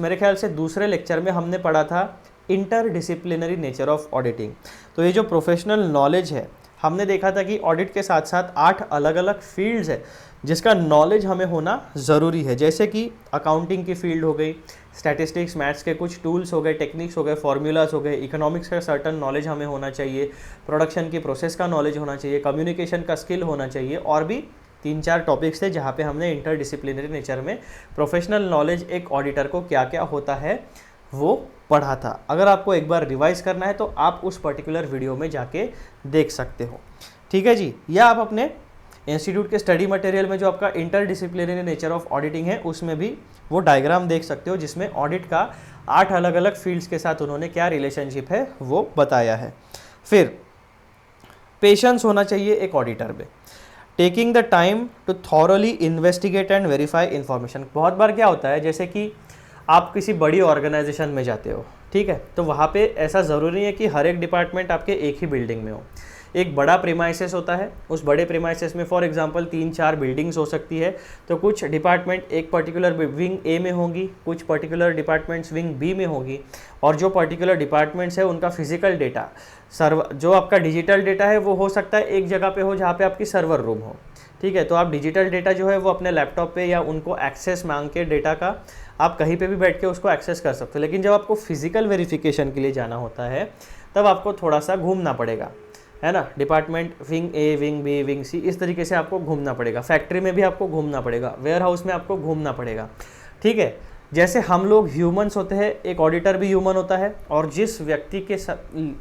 Speaker 1: मेरे ख्याल से दूसरे लेक्चर में हमने पढ़ा था इंटरडिसिप्लिनरी नेचर ऑफ ऑडिटिंग। तो ये जो प्रोफेशनल नॉलेज है, हमने देखा था कि ऑडिट के साथ साथ 8 अलग अलग फील्ड्स है जिसका नॉलेज हमें होना ज़रूरी है। जैसे कि अकाउंटिंग की फील्ड हो गई, स्टैटिस्टिक्स, मैथ्स के कुछ टूल्स हो गए, टेक्निक्स हो गए, फॉर्मूलाज हो गए, इकोनॉमिक्स का सर्टन नॉलेज हमें होना चाहिए, प्रोडक्शन की प्रोसेस का नॉलेज होना चाहिए, कम्युनिकेशन का स्किल होना चाहिए, और भी 3-4 टॉपिक्स थे जहाँ पे हमने इंटरडिसिप्लिनरी नेचर में प्रोफेशनल नॉलेज एक ऑडिटर को क्या क्या होता है वो पढ़ा था। अगर आपको एक बार रिवाइज करना है तो आप उस पर्टिकुलर वीडियो में जाके देख सकते हो, ठीक है जी। या आप अपने इंस्टीट्यूट के स्टडी मटेरियल में जो आपका इंटरडिसिप्लिनरी नेचर ऑफ ऑडिटिंग है उसमें भी वो डायग्राम देख सकते हो, जिसमें ऑडिट का 8 अलग अलग फील्ड्स के साथ उन्होंने क्या रिलेशनशिप है वो बताया है। फिर पेशेंस होना चाहिए एक ऑडिटर में, taking the time to thoroughly investigate and verify information. बहुत बार क्या होता है, जैसे कि आप किसी बड़ी ऑर्गेनाइजेशन में जाते हो, ठीक है, तो वहाँ पे ऐसा ज़रूरी है कि हर एक डिपार्टमेंट आपके एक ही बिल्डिंग में हो। एक बड़ा प्रीमाइसेस होता है, उस बड़े प्रीमाइसेस में फॉर एग्जांपल 3-4 बिल्डिंग्स हो सकती है। तो कुछ डिपार्टमेंट एक पर्टिकुलर विंग ए में होंगी, कुछ पर्टिकुलर डिपार्टमेंट्स विंग बी में होगी, और जो पर्टिकुलर डिपार्टमेंट्स है उनका फिजिकल डेटा, जो आपका डिजिटल डेटा है वो हो सकता है एक जगह पे हो जहाँ पे आपकी सर्वर रूम हो, ठीक है। तो आप डिजिटल डेटा जो है वो अपने लैपटॉप पे या उनको एक्सेस मांग के डेटा का आप कहीं पे भी बैठ के उसको एक्सेस कर सकते हो। लेकिन जब आपको फिजिकल वेरिफिकेशन के लिए जाना होता है तब आपको थोड़ा सा घूमना पड़ेगा, है ना। डिपार्टमेंट विंग ए, विंग बी, विंग सी, इस तरीके से आपको घूमना पड़ेगा। फैक्ट्री में भी आपको घूमना पड़ेगा, वेयर हाउस में आपको घूमना पड़ेगा, ठीक है। जैसे हम लोग ह्यूमंस होते हैं, एक ऑडिटर भी ह्यूमन होता है, और जिस व्यक्ति के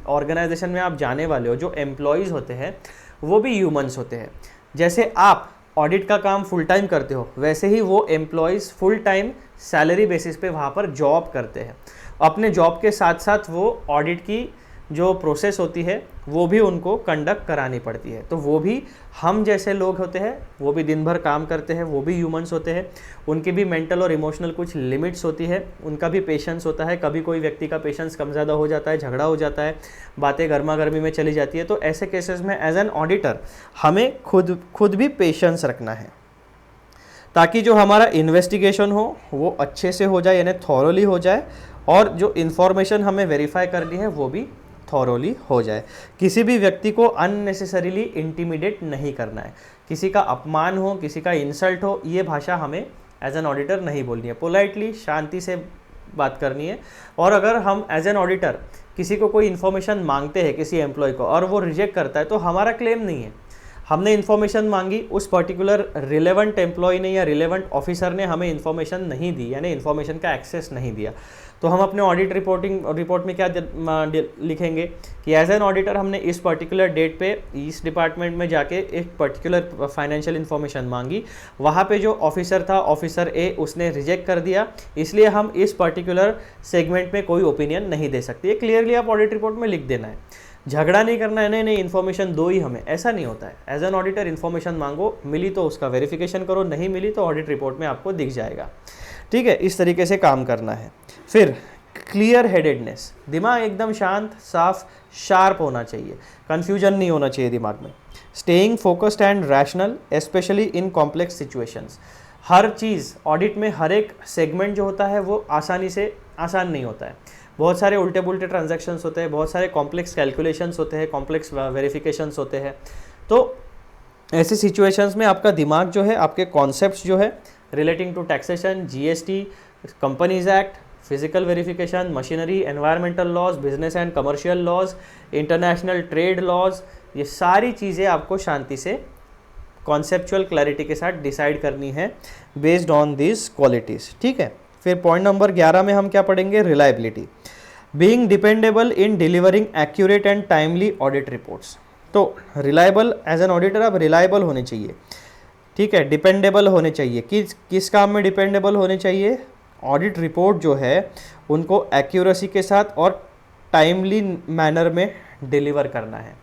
Speaker 1: ऑर्गेनाइजेशन में आप जाने वाले हो, जो एम्प्लॉयज़ होते हैं वो भी ह्यूमंस होते हैं। जैसे आप ऑडिट का काम फुल टाइम करते हो, वैसे ही वो employees full time salary basis पे वहाँ पर जॉब करते हैं। अपने जॉब के साथ साथ वो ऑडिट की जो प्रोसेस होती है वो भी उनको कंडक्ट करानी पड़ती है। तो वो भी हम जैसे लोग होते हैं, वो भी दिन भर काम करते हैं, वो भी ह्यूमंस होते हैं, उनकी भी मेंटल और इमोशनल कुछ लिमिट्स होती है, उनका भी पेशेंस होता है। कभी कोई व्यक्ति का पेशेंस कम ज़्यादा हो जाता है, झगड़ा हो जाता है, बातें गर्मा गर्मी में चली जाती है। तो ऐसे केसेस में एज एन ऑडिटर हमें खुद भी पेशेंस रखना है, ताकि जो हमारा इन्वेस्टिगेशन हो वो अच्छे से हो जाए, यानी थॉरोली हो जाए, और जो इन्फॉर्मेशन हमें वेरीफाई करनी है वो भी थॉरोली हो जाए। किसी भी व्यक्ति को अननेसेसरीली इंटिमिडेट नहीं करना है, किसी का अपमान हो, किसी का इंसल्ट हो, ये भाषा हमें एज एन ऑडिटर नहीं बोलनी है। पोलाइटली, शांति से बात करनी है। और अगर हम एज एन ऑडिटर किसी को कोई इन्फॉर्मेशन मांगते हैं, किसी एम्प्लॉय को, और वो रिजेक्ट करता है, तो हमारा क्लेम नहीं है। हमने इन्फॉर्मेशन मांगी, उस पर्टिकुलर रिलेवेंट एम्प्लॉय ने या रिलेवेंट ऑफिसर ने हमें इन्फॉर्मेशन नहीं दी, यानी इन्फॉर्मेशन का एक्सेस नहीं दिया, तो हम अपने ऑडिट रिपोर्ट में क्या लिखेंगे कि एज एन ऑडिटर हमने इस पर्टिकुलर डेट पे इस डिपार्टमेंट में जाके एक पर्टिकुलर फाइनेंशियल इन्फॉर्मेशन मांगी, वहाँ पे जो ऑफिसर था, ऑफिसर ए, उसने रिजेक्ट कर दिया, इसलिए हम इस पर्टिकुलर सेगमेंट में कोई ओपिनियन नहीं दे सकते। ये क्लियरली आप ऑडिट रिपोर्ट में लिख देना है। झगड़ा नहीं करना है, नहीं नहीं इन्फॉर्मेशन दो ही हमें, ऐसा नहीं होता है। एज एन ऑडिटर इन्फॉर्मेशन मांगो, मिली तो उसका वेरिफिकेशन करो, नहीं मिली तो ऑडिट रिपोर्ट में आपको दिख जाएगा। ठीक है, इस तरीके से काम करना है। फिर क्लियर हेडेडनेस, दिमाग एकदम शांत, साफ, शार्प होना चाहिए, कन्फ्यूजन नहीं होना चाहिए दिमाग में। Staying focused and rational specially in complex situations, her cheese audit में हर एक सेगमेंट जो होता है वो आसान नहीं होता है। बहुत सारे उल्टे पुल्टे ट्रांजैक्शंस होते हैं, बहुत सारे कॉम्प्लेक्स कैलकुलेशंस होते हैं, कॉम्प्लेक्स वेरिफिकेशंस होते हैं। तो ऐसी सिचुएशंस में आपका दिमाग जो है, आपके कॉन्सेप्ट्स जो है relating to taxation, GST, companies act, physical verification, machinery, environmental laws, business and commercial laws, international trade laws, ये सारी चीज़ें आपको शांति से कॉन्सेप्चुअल क्लैरिटी के साथ डिसाइड करनी है बेस्ड ऑन दिस क्वालिटीज़। ठीक है, फिर पॉइंट नंबर 11 में हम क्या पढ़ेंगे, reliability, being dependable in delivering accurate and timely audit reports. तो रिलायबल, एज एन ऑडिटर आप रिलायबल होने चाहिए। ठीक है, डिपेंडेबल होने चाहिए। किस काम में डिपेंडेबल होने चाहिए, ऑडिट रिपोर्ट जो है उनको एक्यूरेसी के साथ और टाइमली मैनर में डिलीवर करना है।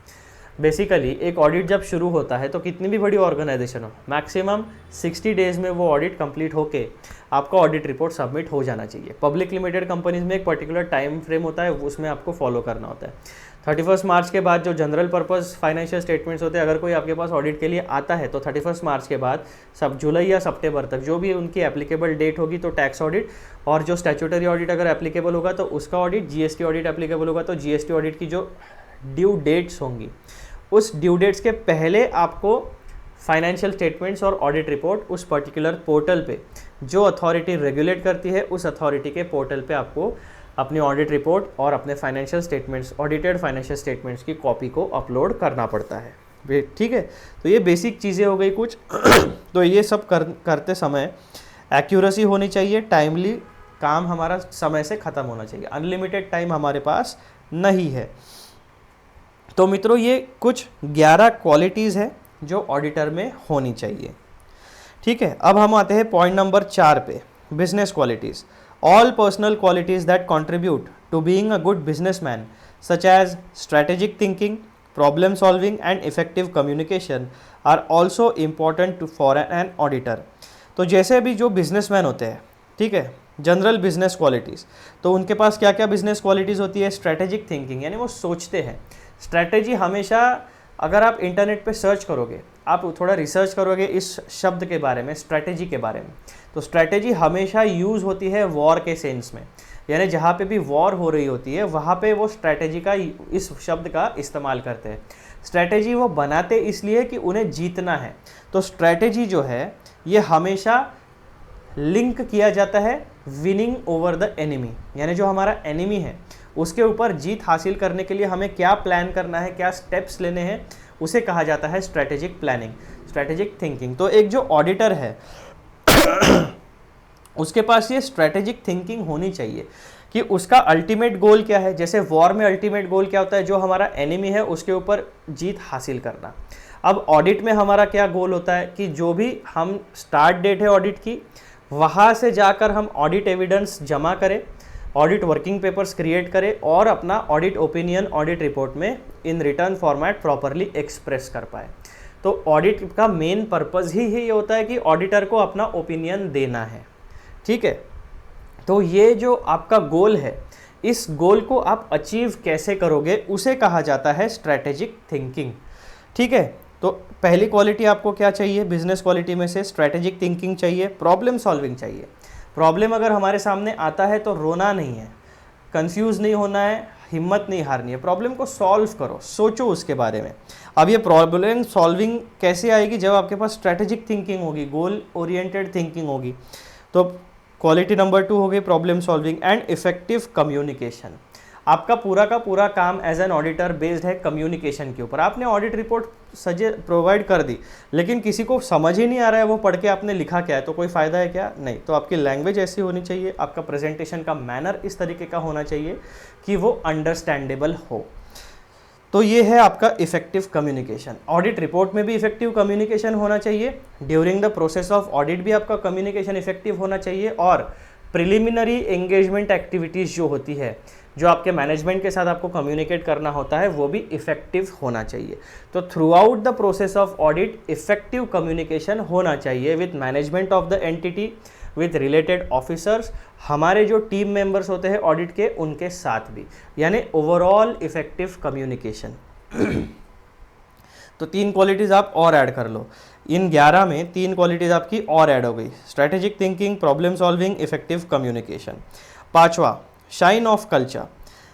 Speaker 1: बेसिकली एक ऑडिट जब शुरू होता है तो कितनी भी बड़ी ऑर्गेनाइजेशन हो, मैक्सिमम 60 डेज में वो ऑडिट कंप्लीट होके आपका ऑडिट रिपोर्ट सबमिट हो जाना चाहिए। पब्लिक लिमिटेड कंपनीज में एक पर्टिकुलर टाइम फ्रेम होता है, उसमें आपको फॉलो करना होता है। 31 मार्च के बाद जो जनरल पर्पस फाइनेंशियल स्टेटमेंट्स होते हैं, अगर कोई आपके पास ऑडिट के लिए आता है तो 31 मार्च के बाद सब जुलाई या सितंबर तक जो भी उनकी एप्लीकेबल डेट होगी तो टैक्स ऑडिट, और जो स्टैट्यूटरी ऑडिट अगर एप्लीकेबल होगा तो उसका ऑडिट, जीएसटी ऑडिट एप्लीकेबल होगा तो जीएसटी ऑडिट की जो ड्यू डेट्स होंगी उस ड्यू डेट्स के पहले आपको फाइनेंशियल स्टेटमेंट्स और ऑडिट रिपोर्ट उस पर्टिकुलर पोर्टल पे जो अथॉरिटी रेगुलेट करती है उस अथॉरिटी के पोर्टल पे आपको अपनी ऑडिट रिपोर्ट और अपने financial statements, audited financial statements की कॉपी को अपलोड करना पड़ता है। ठीक है, तो ये बेसिक चीज़ें हो गई कुछ। तो ये सब करते समय एक्यूरेसी होनी चाहिए, टाइमली काम हमारा समय से ख़त्म होना चाहिए, अनलिमिटेड टाइम हमारे पास नहीं है। तो मित्रों ये कुछ 11 क्वालिटीज़ है जो ऑडिटर में होनी चाहिए। ठीक है, अब हम आते हैं पॉइंट नंबर 4 पे, business qualities. All personal qualities that contribute to being a good businessman such as strategic thinking, problem solving and effective communication are also important for an auditor. तो जैसे भी जो बिजनेसमैन होते हैं, ठीक है, जनरल बिजनेस क्वालिटीज़, तो उनके पास क्या क्या बिजनेस क्वालिटीज़ होती है, स्ट्रेटेजिक थिंकिंग, यानी वो सोचते हैं। स्ट्रैटेजी हमेशा, अगर आप इंटरनेट पे सर्च करोगे, आप थोड़ा रिसर्च करोगे इस शब्द के बारे में, स्ट्रैटेजी के बारे में, तो स्ट्रैटेजी हमेशा यूज़ होती है वॉर के सेंस में, यानी जहाँ पे भी वॉर हो रही होती है वहाँ पे वो स्ट्रैटेजी का, इस शब्द का इस्तेमाल करते हैं। स्ट्रैटेजी वो बनाते इसलिए कि उन्हें जीतना है। तो स्ट्रैटेजी जो है ये हमेशा लिंक किया जाता है विनिंग ओवर द एनिमी, यानी जो हमारा एनिमी है उसके ऊपर जीत हासिल करने के लिए हमें क्या प्लान करना है, क्या स्टेप्स लेने हैं, उसे कहा जाता है स्ट्रैटेजिक प्लानिंग, स्ट्रैटेजिक थिंकिंग। तो एक जो ऑडिटर है उसके पास ये स्ट्रैटेजिक थिंकिंग होनी चाहिए कि उसका अल्टीमेट गोल क्या है। जैसे वॉर में अल्टीमेट गोल क्या होता है, जो हमारा एनिमी है उसके ऊपर जीत हासिल करना। अब ऑडिट में हमारा क्या गोल होता है कि जो भी हम स्टार्ट डेट है ऑडिट की, वहाँ से जाकर हम ऑडिट एविडेंस जमा करें, ऑडिट वर्किंग पेपर्स क्रिएट करें और अपना ऑडिट ओपिनियन ऑडिट रिपोर्ट में in return format properly express कर पाए। तो ऑडिट का मेन पर्पज़ ही ये होता है कि ऑडिटर को अपना ओपिनियन देना है। ठीक है, तो ये जो आपका गोल है, इस गोल को आप अचीव कैसे करोगे उसे कहा जाता है स्ट्रैटेजिक थिंकिंग। ठीक है, तो पहली क्वालिटी आपको क्या चाहिए बिजनेस क्वालिटी में से, स्ट्रैटेजिक थिंकिंग चाहिए, प्रॉब्लम सॉल्विंग चाहिए। प्रॉब्लम अगर हमारे सामने आता है तो रोना नहीं है, कंफ्यूज नहीं होना है, हिम्मत नहीं हारनी है, प्रॉब्लम को सॉल्व करो, सोचो उसके बारे में। अब ये प्रॉब्लम सॉल्विंग कैसे आएगी, जब आपके पास स्ट्रैटेजिक थिंकिंग होगी, गोल ओरिएंटेड थिंकिंग होगी। तो क्वालिटी नंबर 2 हो गई problem solving and effective communication. आपका पूरा का पूरा काम एज एन ऑडिटर बेस्ड है कम्युनिकेशन के ऊपर। आपने ऑडिट रिपोर्ट प्रोवाइड कर दी, लेकिन किसी को समझ ही नहीं आ रहा है वो पढ़ के आपने लिखा क्या है, तो कोई फ़ायदा है क्या? नहीं। तो आपकी लैंग्वेज ऐसी होनी चाहिए, आपका प्रेजेंटेशन का मैनर इस तरीके का होना चाहिए कि वो अंडरस्टैंडेबल हो। तो ये है आपका इफेक्टिव कम्युनिकेशन। ऑडिट रिपोर्ट में भी इफेक्टिव कम्युनिकेशन होना चाहिए, during the process of audit भी आपका कम्युनिकेशन इफेक्टिव होना चाहिए, और प्रिलिमिनरी एंगेजमेंट एक्टिविटीज़ जो होती है, जो आपके मैनेजमेंट के साथ आपको कम्युनिकेट करना होता है, वो भी इफेक्टिव होना चाहिए। तो through out the process of audit effective communication होना चाहिए with management of the entity, with related officers, हमारे जो टीम मेंबर्स होते हैं ऑडिट के, उनके साथ भी, यानी ओवरऑल इफेक्टिव कम्युनिकेशन। तो 3 क्वालिटीज़ आप और ऐड कर लो। इन 11 में 3 क्वालिटीज़ आपकी और ऐड हो गई, strategic thinking, problem solving, effective communication. 5वां, shine of culture.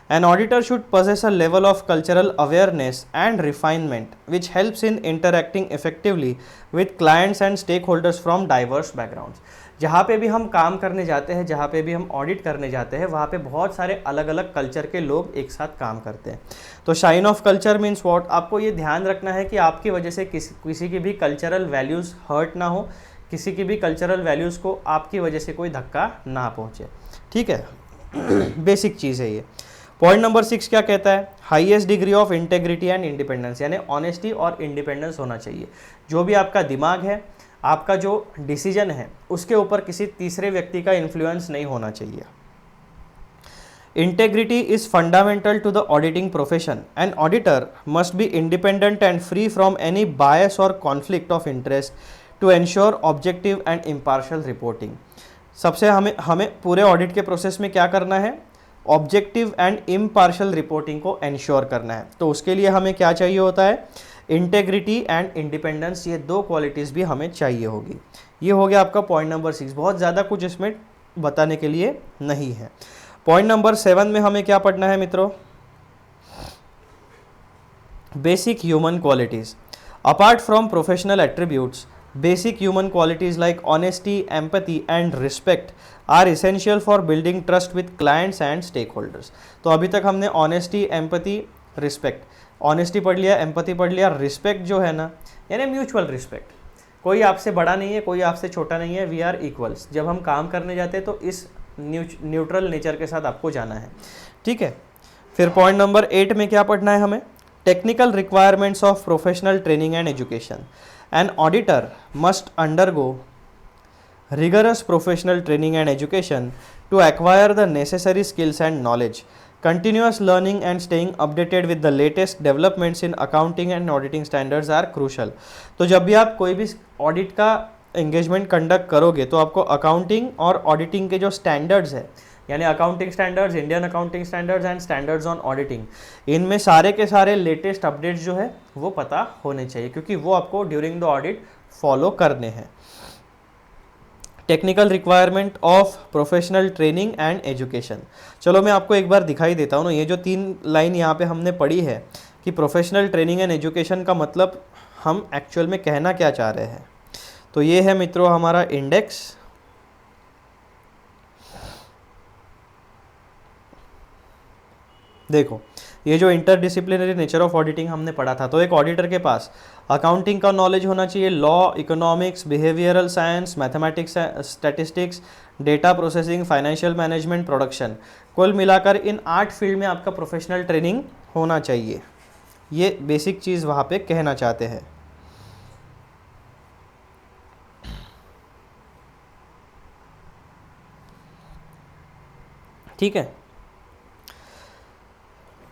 Speaker 1: An auditor should possess a level of cultural awareness and refinement which helps in interacting effectively with clients and stakeholders from diverse backgrounds. जहाँ पे भी हम काम करने जाते हैं, जहाँ पे भी हम ऑडिट करने जाते हैं, वहाँ पे बहुत सारे अलग अलग कल्चर के लोग एक साथ काम करते हैं। तो shine of culture means what, आपको ये ध्यान रखना है कि आपकी वजह से किसी की भी कल्चरल वैल्यूज़ हर्ट ना हो, किसी की भी कल्चरल वैल्यूज़ को आपकी वजह से कोई धक्का ना पहुँचे। ठीक है, बेसिक चीज़ है ये। पॉइंट नंबर 6 क्या कहता है, highest degree of integrity and independence, यानी ऑनेस्टी और इंडिपेंडेंस होना चाहिए। जो भी आपका दिमाग है, आपका जो डिसीजन है, उसके ऊपर किसी तीसरे व्यक्ति का इन्फ्लुएंस नहीं होना चाहिए। Integrity is fundamental to the auditing profession. An auditor must be independent and free from any bias और conflict of interest to ensure objective and impartial reporting. सबसे हमें पूरे ऑडिट के प्रोसेस में क्या करना है, ऑब्जेक्टिव एंड इम्पार्शियल रिपोर्टिंग को एंश्योर करना है। तो उसके लिए हमें क्या चाहिए होता है, इंटेग्रिटी एंड इंडिपेंडेंस, ये 2 क्वालिटीज़ भी हमें चाहिए होगी। ये हो गया आपका पॉइंट नंबर 6। बहुत ज़्यादा कुछ इसमें बताने के लिए नहीं है। पॉइंट नंबर 7 में हमें क्या पढ़ना है मित्रों, basic human qualities. Apart from professional attributes, basic human qualities like honesty, empathy and respect are essential for building trust with clients and stakeholders. तो अभी तक हमने honesty, empathy, respect, honesty पढ़ लिया, empathy पढ़ लिया, respect जो है ना, यानी म्यूचुअल रिस्पेक्ट। कोई आपसे बड़ा नहीं है, कोई आपसे छोटा नहीं है, वी आर इक्वल्स। जब हम काम करने जाते हैं तो इस न्यूट्रल नेचर के साथ आपको जाना है। ठीक है, फिर पॉइंट नंबर 8 में क्या पढ़ना है हमें, technical requirements of professional training and education. An auditor must undergo rigorous professional training and education to acquire the necessary skills and knowledge. Continuous learning and staying updated with the latest developments in accounting and auditing standards are crucial. तो जब भी आप कोई भी ऑडिट का एंगेजमेंट कंडक्ट करोगे तो आपको अकाउंटिंग और ऑडिटिंग के जो स्टैंडर्ड्स है, यानी accounting standards, Indian accounting standards and standards on auditing, इनमें सारे के सारे लेटेस्ट अपडेट्स जो है वो पता होने चाहिए, क्योंकि वो आपको ड्यूरिंग द ऑडिट फॉलो करने हैं। Technical requirement of professional training and education. चलो मैं आपको एक बार दिखाई देता हूँ ना, ये जो 3 लाइन यहाँ पे हमने पढ़ी है कि प्रोफेशनल ट्रेनिंग एंड एजुकेशन का मतलब हम एक्चुअल में कहना क्या चाह रहे हैं। तो ये है मित्रों हमारा इंडेक्स। देखो, ये जो इंटरडिसिप्लिनरी नेचर ऑफ ऑडिटिंग हमने पढ़ा था, तो एक ऑडिटर के पास अकाउंटिंग का नॉलेज होना चाहिए, law, economics, behavioural science, mathematics, statistics, data processing, financial management, production, कुल मिलाकर इन 8 फील्ड में आपका प्रोफेशनल ट्रेनिंग होना चाहिए। ये बेसिक चीज़ वहाँ पे कहना चाहते हैं। ठीक है,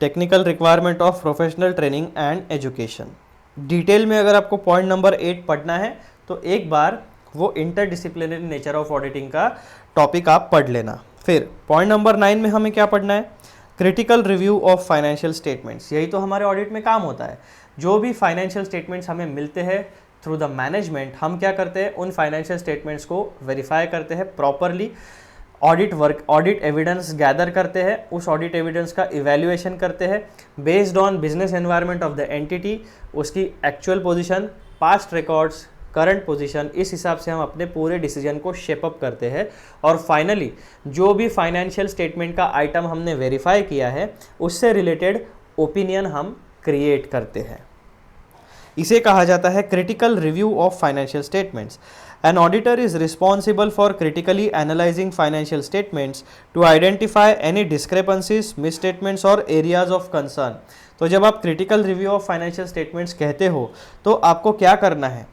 Speaker 1: technical requirement of professional training and education. Detail में अगर आपको पॉइंट नंबर 8 पढ़ना है तो एक बार वो इंटरडिसिप्लिनरी नेचर ऑफ ऑडिटिंग का टॉपिक आप पढ़ लेना। फिर पॉइंट नंबर 9 में हमें क्या पढ़ना है, critical review of financial statements. यही तो हमारे ऑडिट में काम होता है। जो भी फाइनेंशियल स्टेटमेंट्स हमें मिलते हैं थ्रू द मैनेजमेंट, हम क्या करते हैं, उन फाइनेंशियल स्टेटमेंट्स को वेरीफाई करते हैं प्रॉपरली, ऑडिट एविडेंस गैदर करते हैं, उस ऑडिट एविडेंस का इवैल्यूएशन करते हैं based on business environment of the entity, उसकी actual position, past records, current position, इस हिसाब से हम अपने पूरे डिसीजन को शेप अप करते हैं। और फाइनली जो भी फाइनेंशियल स्टेटमेंट का आइटम हमने वेरीफाई किया है उससे रिलेटेड ओपिनियन हम क्रिएट करते हैं। इसे कहा जाता है critical review of financial statements. An auditor is responsible for critically analyzing financial statements to identify any discrepancies, misstatements or areas of concern. तो जब आप critical review of financial statements कहते हो तो आपको क्या करना है,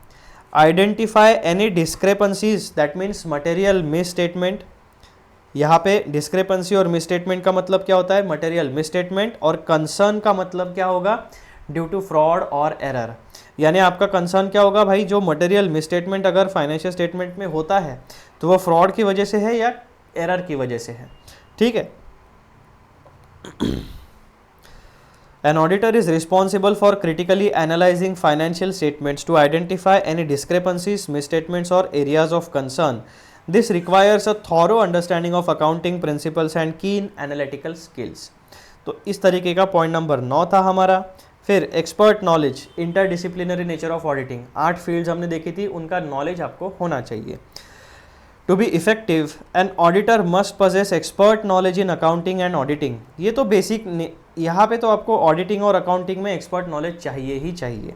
Speaker 1: identify any discrepancies, that means material misstatement, यहाँ पे डिस्क्रिपेंसी और मिसस्टेटमेंट का मतलब क्या होता है, मटेरियल मिसस्टेटमेंट, और कंसर्न का मतलब क्या होगा, ड्यू टू फ्रॉड और एरर। यानी आपका कंसर्न क्या होगा भाई, जो मटेरियल मिसस्टेटमेंट अगर फाइनेंशियल स्टेटमेंट में होता है तो वो फ्रॉड की वजह से है या एरर की वजह से है, ठीक है। An auditor is responsible for critically analyzing financial statements to identify any discrepancies, misstatements, or areas of concern. This requires a thorough understanding of accounting principles and keen analytical skills. तो इस तरीके का पॉइंट नंबर 9 था हमारा। फिर expert knowledge, interdisciplinary nature of auditing, 8 fields हमने देखी थी, उनका नॉलेज आपको होना चाहिए। To be effective, an auditor must possess expert knowledge in accounting and auditing. ये तो बेसिक, यहाँ पे तो आपको ऑडिटिंग और अकाउंटिंग में एक्सपर्ट नॉलेज चाहिए ही चाहिए।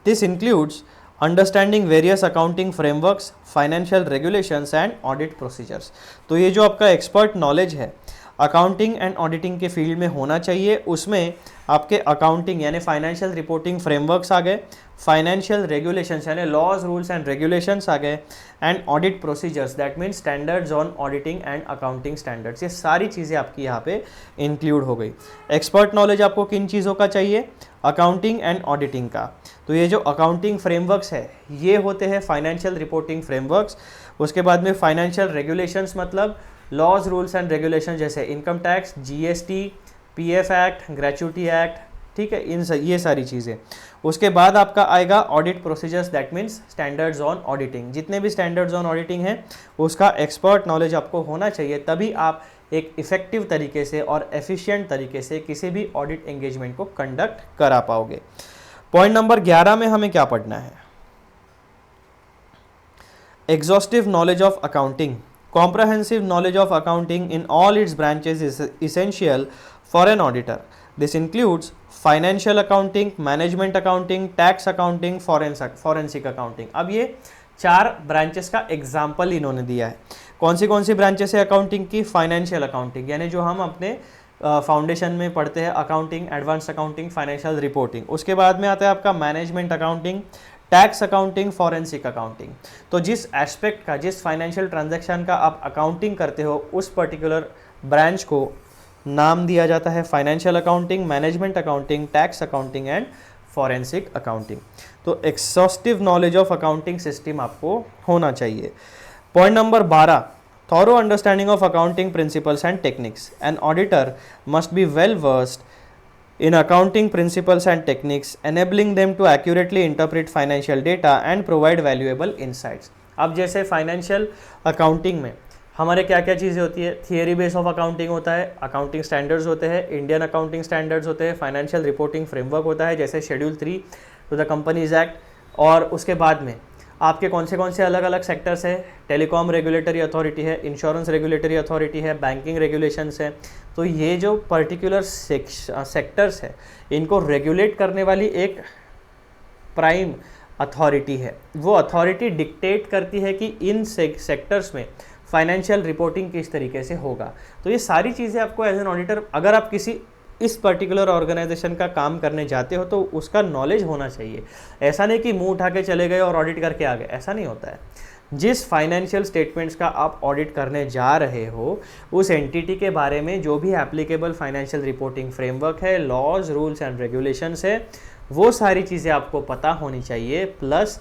Speaker 1: This includes understanding various accounting frameworks, financial regulations and audit procedures. तो ये जो आपका एक्सपर्ट नॉलेज है अकाउंटिंग एंड ऑडिटिंग के फील्ड में होना चाहिए, उसमें आपके अकाउंटिंग यानी फाइनेंशियल रिपोर्टिंग फ्रेमवर्क्स आ गए, फाइनेंशियल रेगुलेशंस यानी लॉज रूल्स एंड रेगुलेशंस आ गए, and audit procedures that means standards on auditing and accounting standards. ये सारी चीज़ें आपकी यहाँ पे इंक्लूड हो गई। एक्सपर्ट नॉलेज आपको किन चीज़ों का चाहिए, अकाउंटिंग एंड ऑडिटिंग का। तो ये जो अकाउंटिंग फ्रेमवर्क्स है ये होते हैं फाइनेंशियल रिपोर्टिंग फ्रेमवर्क्स। उसके बाद में फाइनेंशियल रेगुलेशंस मतलब लॉज रूल्स एंड रेगुलेशन जैसे income tax, GST, PF act, gratuity act, ठीक है, ये सारी चीज़ें। उसके बाद आपका आएगा audit procedures that means standards on auditing. जितने भी स्टैंडर्ड्स ऑन ऑडिटिंग हैं उसका एक्सपर्ट नॉलेज आपको होना चाहिए, तभी आप एक इफेक्टिव तरीके से और एफिशिएंट तरीके से किसी भी ऑडिट एंगेजमेंट को कंडक्ट करा पाओगे। पॉइंट नंबर 11 में हमें क्या पढ़ना है, exhaustive knowledge of accounting. Comprehensive knowledge of accounting in all its branches is essential for an auditor. This includes financial accounting, management accounting, tax accounting, forensic accounting. अब ये 4 ब्रांचेस का एग्जाम्पल इन्होंने दिया है। कौन सी ब्रांचेस है अकाउंटिंग की, फाइनेंशियल अकाउंटिंग यानी जो हम अपने फाउंडेशन में पढ़ते हैं, accounting, advance accounting, financial reporting. उसके बाद में आता है आपका management accounting, tax accounting, forensic accounting. तो जिस एस्पेक्ट का, जिस फाइनेंशियल ट्रांजैक्शन का आप अकाउंटिंग करते हो उस पर्टिकुलर ब्रांच को नाम दिया जाता है financial accounting, management accounting, tax accounting and forensic accounting. तो exhaustive knowledge of accounting system आपको होना चाहिए। Point number 12, thorough understanding of accounting principles and techniques. N auditor must be well versed in accounting principles and techniques, enabling them to accurately interpret financial data and provide valuable insights. अब जैसे फाइनेंशियल अकाउंटिंग में हमारे क्या क्या चीज़ें होती है, थियरी बेस ऑफ अकाउंटिंग होता है, अकाउंटिंग स्टैंडर्ड्स होते हैं, इंडियन अकाउंटिंग स्टैंडर्ड्स होते हैं, फाइनेंशियल रिपोर्टिंग फ्रेमवर्क होता है जैसे schedule 3 to the companies act, और उसके बाद में आपके कौन से अलग अलग सेक्टर्स है, टेलीकॉम रेगुलेटरी अथॉरिटी है, इंश्योरेंस रेगुलेटरी अथॉरिटी है, बैंकिंग रेगुलेशंस है। तो ये जो पर्टिकुलर सेक्टर्स है इनको रेगुलेट करने वाली एक प्राइम अथॉरिटी है। वो अथॉरिटी डिक्टेट करती है कि इन सेक्टर्स में फाइनेंशियल रिपोर्टिंग किस तरीके से होगा। तो ये सारी चीज़ें आपको एज एन ऑडिटर, अगर आप किसी इस पर्टिकुलर ऑर्गेनाइजेशन का काम करने जाते हो तो उसका नॉलेज होना चाहिए। ऐसा नहीं कि मुंह उठा के चले गए और ऑडिट करके आ गए, ऐसा नहीं होता है। जिस फाइनेंशियल स्टेटमेंट्स का आप ऑडिट करने जा रहे हो उस एंटिटी के बारे में जो भी एप्लीकेबल फाइनेंशियल रिपोर्टिंग फ्रेमवर्क है, लॉज, रूल्स एंड रेगुलेशंस है, वो सारी चीज़ें आपको पता होनी चाहिए। प्लस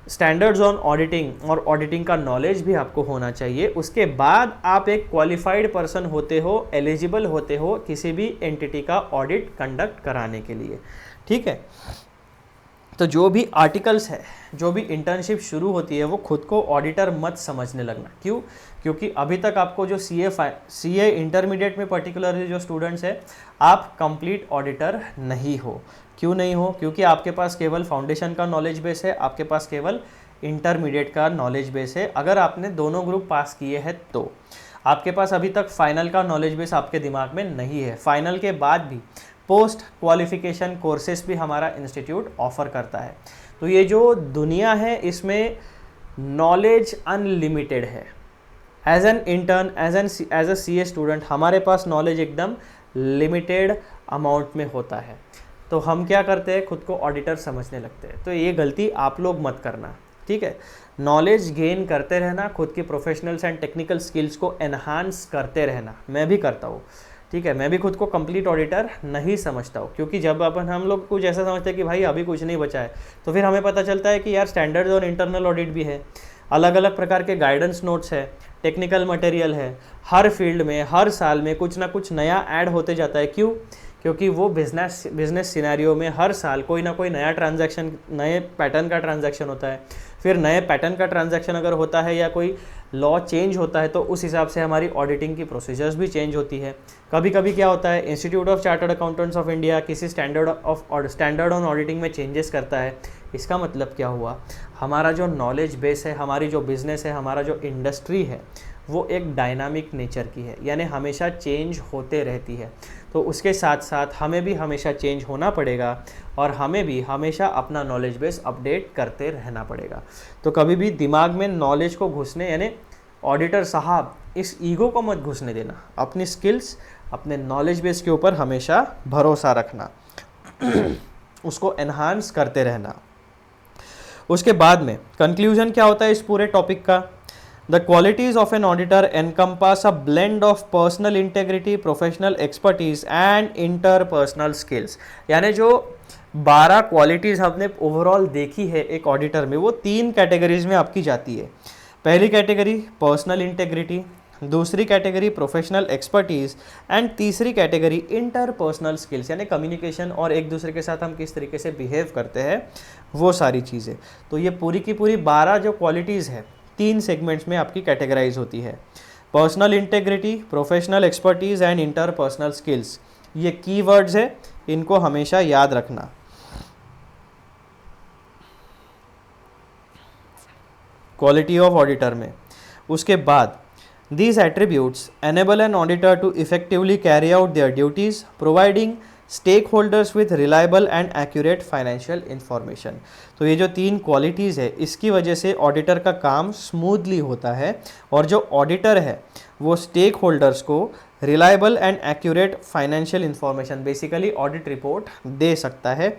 Speaker 1: स्टैंडर्ड्स ऑन ऑडिटिंग और ऑडिटिंग का नॉलेज भी आपको होना चाहिए। उसके बाद आप एक क्वालिफाइड पर्सन होते हो, एलिजिबल होते हो किसी भी एंटिटी का ऑडिट कंडक्ट कराने के लिए, ठीक है। तो जो भी आर्टिकल्स है, जो भी इंटर्नशिप शुरू होती है वो खुद को ऑडिटर मत समझने लगना। क्यों? क्योंकि अभी तक आपको जो सीए इंटरमीडिएट में पर्टिकुलरली जो स्टूडेंट्स है, आप कंप्लीट ऑडिटर नहीं हो। क्यों नहीं हो? क्योंकि आपके पास केवल फाउंडेशन का नॉलेज बेस है, आपके पास केवल इंटरमीडिएट का नॉलेज बेस है। अगर आपने दोनों ग्रुप पास किए हैं तो आपके पास अभी तक फाइनल का नॉलेज बेस आपके दिमाग में नहीं है। फाइनल के बाद भी पोस्ट क्वालिफिकेशन कोर्सेस भी हमारा इंस्टीट्यूट ऑफर करता है। तो ये जो दुनिया है इसमें नॉलेज अनलिमिटेड है। As an intern, as a CA student हमारे पास नॉलेज एकदम लिमिटेड अमाउंट में होता है। तो हम क्या करते हैं, खुद को ऑडिटर समझने लगते हैं। तो ये गलती आप लोग मत करना। ठीक है। नॉलेज गेन करते रहना, खुद की प्रोफेशनल्स एंड टेक्निकल स्किल्स को एनहांस करते रहना, मैं भी करता हूँ, ठीक है। मैं भी खुद को कंप्लीट ऑडिटर नहीं समझता हूँ, क्योंकि जब अपन हम लोग कुछ ऐसा समझते हैं कि भाई अभी कुछ नहीं बचा है, तो फिर हमें पता चलता है कि यार स्टैंडर्ड और इंटरनल ऑडिट भी है, अलग अलग प्रकार के गाइडेंस नोट्स है, टेक्निकल मटेरियल है, हर फील्ड में हर साल में कुछ ना कुछ नया ऐड होते जाता है। क्यों? क्योंकि वो बिजनेस सिनेरियो में हर साल कोई ना कोई नया ट्रांजैक्शन, नए पैटर्न का ट्रांजैक्शन होता है। फिर नए पैटर्न का ट्रांजैक्शन अगर होता है या कोई लॉ चेंज होता है, तो उस हिसाब से हमारी ऑडिटिंग की प्रोसीजर्स भी चेंज होती है। कभी कभी क्या होता है, institute of chartered accountants of India किसी स्टैंडर्ड ऑन ऑडिटिंग में चेंजेस करता है। इसका मतलब क्या हुआ, हमारा जो नॉलेज बेस है, हमारी जो बिज़नेस है, हमारा जो इंडस्ट्री है, वो एक डायनामिक नेचर की है, यानी हमेशा चेंज होते रहती है। तो उसके साथ साथ हमें भी हमेशा चेंज होना पड़ेगा और हमें भी हमेशा अपना नॉलेज बेस अपडेट करते रहना पड़ेगा। तो कभी भी दिमाग में नॉलेज को घुसने, यानी ऑडिटर साहब इस ईगो को मत घुसने देना, अपनी स्किल्स, अपने नॉलेज बेस के ऊपर हमेशा भरोसा रखना, उसको एनहांस करते रहना। उसके बाद में कंक्लूजन क्या होता है इस पूरे टॉपिक का, the qualities of an auditor encompass a blend of personal integrity, professional expertise and interpersonal skills. यानी जो 12 क्वालिटीज हमने ओवरऑल देखी है एक ऑडिटर में, वो 3 कैटेगरीज में आपकी जाती है। पहली कैटेगरी पर्सनल इंटेग्रिटी, दूसरी कैटेगरी प्रोफेशनल एक्सपर्टीज एंड तीसरी कैटेगरी इंटरपर्सनल स्किल्स, यानी कम्युनिकेशन और एक दूसरे के साथ हम किस तरीके से बिहेव करते हैं, वो सारी चीज़ें। तो ये पूरी की पूरी 12 जो क्वालिटीज़ है 3 सेगमेंट्स में आपकी कैटेगराइज होती है। Personal integrity, professional expertise and interpersonal skills, ये कीवर्ड्स है, इनको हमेशा याद रखना। क्वालिटी ऑफ ऑडिटर में उसके बाद these attributes enable an auditor to effectively carry out their duties, providing stakeholders with reliable and accurate financial information। तो ये जो 3 क्वालिटीज़ है, इसकी वजह से ऑडिटर का काम स्मूथली होता है और जो ऑडिटर है वो स्टेक होल्डर्स को reliable and accurate financial information, basically audit report दे सकता है,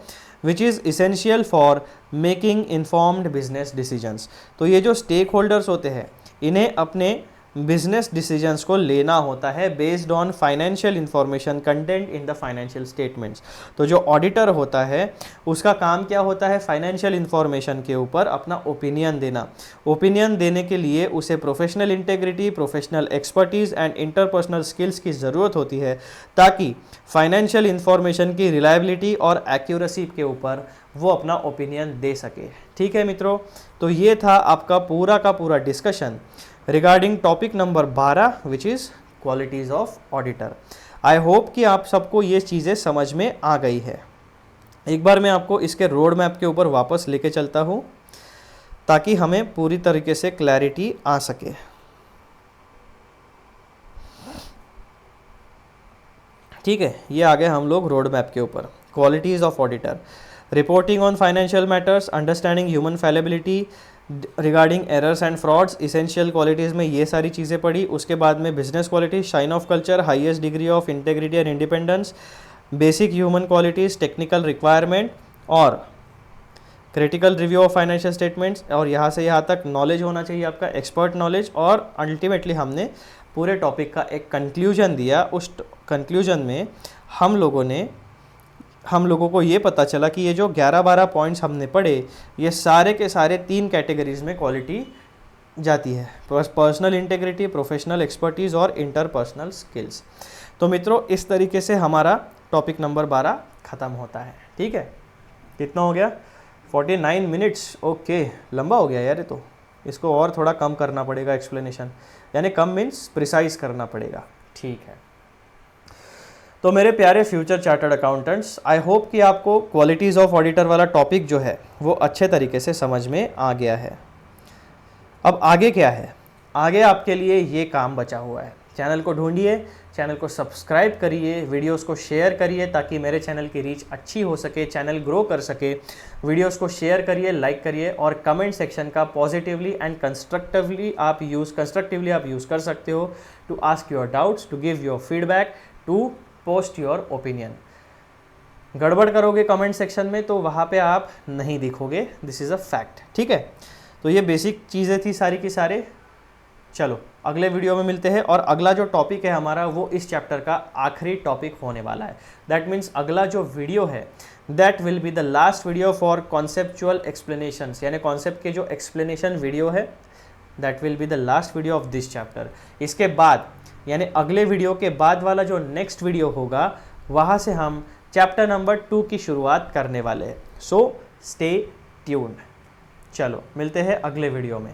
Speaker 1: which is essential for making informed business decisions. तो ये जो स्टेक होल्डर्स होते हैं, इन्हें अपने बिजनेस डिसीजंस को लेना होता है based on financial information content in the financial statements. तो जो ऑडिटर होता है उसका काम क्या होता है, फाइनेंशियल इंफॉर्मेशन के ऊपर अपना ओपिनियन देना। ओपिनियन देने के लिए उसे professional integrity, professional expertise and interpersonal skills की ज़रूरत होती है, ताकि फाइनेंशियल इंफॉर्मेशन की रिलायबिलिटी और एक्यूरेसी के ऊपर वो अपना ओपिनियन दे सके। ठीक है मित्रों, तो ये था आपका पूरा का पूरा discussion regarding topic number 12 which is qualities of auditor. I hope कि आप सबको ये चीज़ें समझ में आ गई है। एक बार मैं आपको इसके रोड मैप के ऊपर वापस लेके चलता हूँ ताकि हमें पूरी तरीके से क्लैरिटी आ सके। ठीक है, ये आ गए हम लोग रोड मैप के ऊपर। Qualities of auditor, reporting on financial matters, understanding human fallibility, regarding errors and frauds, essential qualities में ये सारी चीज़ें पढ़ी। उसके बाद में business quality, shine of culture, highest degree of integrity and independence, basic human qualities, technical requirement और critical review of financial statements, और यहाँ से यहाँ तक नॉलेज होना चाहिए आपका, एक्सपर्ट नॉलेज। और अल्टीमेटली हमने पूरे टॉपिक का एक कंक्लूजन दिया। उस कंक्लूजन में हम लोगों को ये पता चला कि ये जो 11-12 पॉइंट्स हमने पढ़े, ये सारे के सारे 3 कैटेगरीज में क्वालिटी जाती है, पर्सनल इंटेग्रिटी, प्रोफेशनल एक्सपर्टीज़ और इंटरपर्सनल स्किल्स। तो मित्रों, इस तरीके से हमारा टॉपिक नंबर 12 ख़त्म होता है। ठीक है, कितना हो गया, 49 मिनट्स। ओके, लंबा हो गया यार ये तो, इसको और थोड़ा कम करना पड़ेगा एक्सप्लेनेशन, यानी कम मीन्स प्रिसाइज करना पड़ेगा। ठीक है, तो मेरे प्यारे future chartered accountants, I hope कि आपको क्वालिटीज़ ऑफ ऑडिटर वाला टॉपिक जो है वो अच्छे तरीके से समझ में आ गया है। अब आगे क्या है, आगे आपके लिए ये काम बचा हुआ है। चैनल को ढूंढिए, चैनल को सब्सक्राइब करिए, वीडियोस को शेयर करिए ताकि मेरे चैनल की रीच अच्छी हो सके, चैनल ग्रो कर सके। वीडियोस को शेयर करिए, लाइक करिए और कमेंट सेक्शन का पॉजिटिवली एंड कंस्ट्रक्टिवली आप यूज़ कर सकते हो to ask your doubts, to give your feedback, to post your opinion. गड़बड़ करोगे कमेंट सेक्शन में तो वहाँ पे आप नहीं दिखोगे, दिस इज़ अ फैक्ट। ठीक है, तो ये बेसिक चीज़ें थी सारी की सारे। चलो अगले वीडियो में मिलते हैं, और अगला जो टॉपिक है हमारा वो इस चैप्टर का आखिरी टॉपिक होने वाला है। दैट मीन्स अगला जो वीडियो है that will be the last video for conceptual explanations, यानी कॉन्सेप्ट के जो एक्सप्लेनेशन वीडियो है that will be the last video of this chapter. इसके बाद यानी अगले वीडियो के बाद वाला जो नेक्स्ट वीडियो होगा वहाँ से हम चैप्टर नंबर 2 की शुरुआत करने वाले हैं। So stay tuned. चलो मिलते हैं अगले वीडियो में।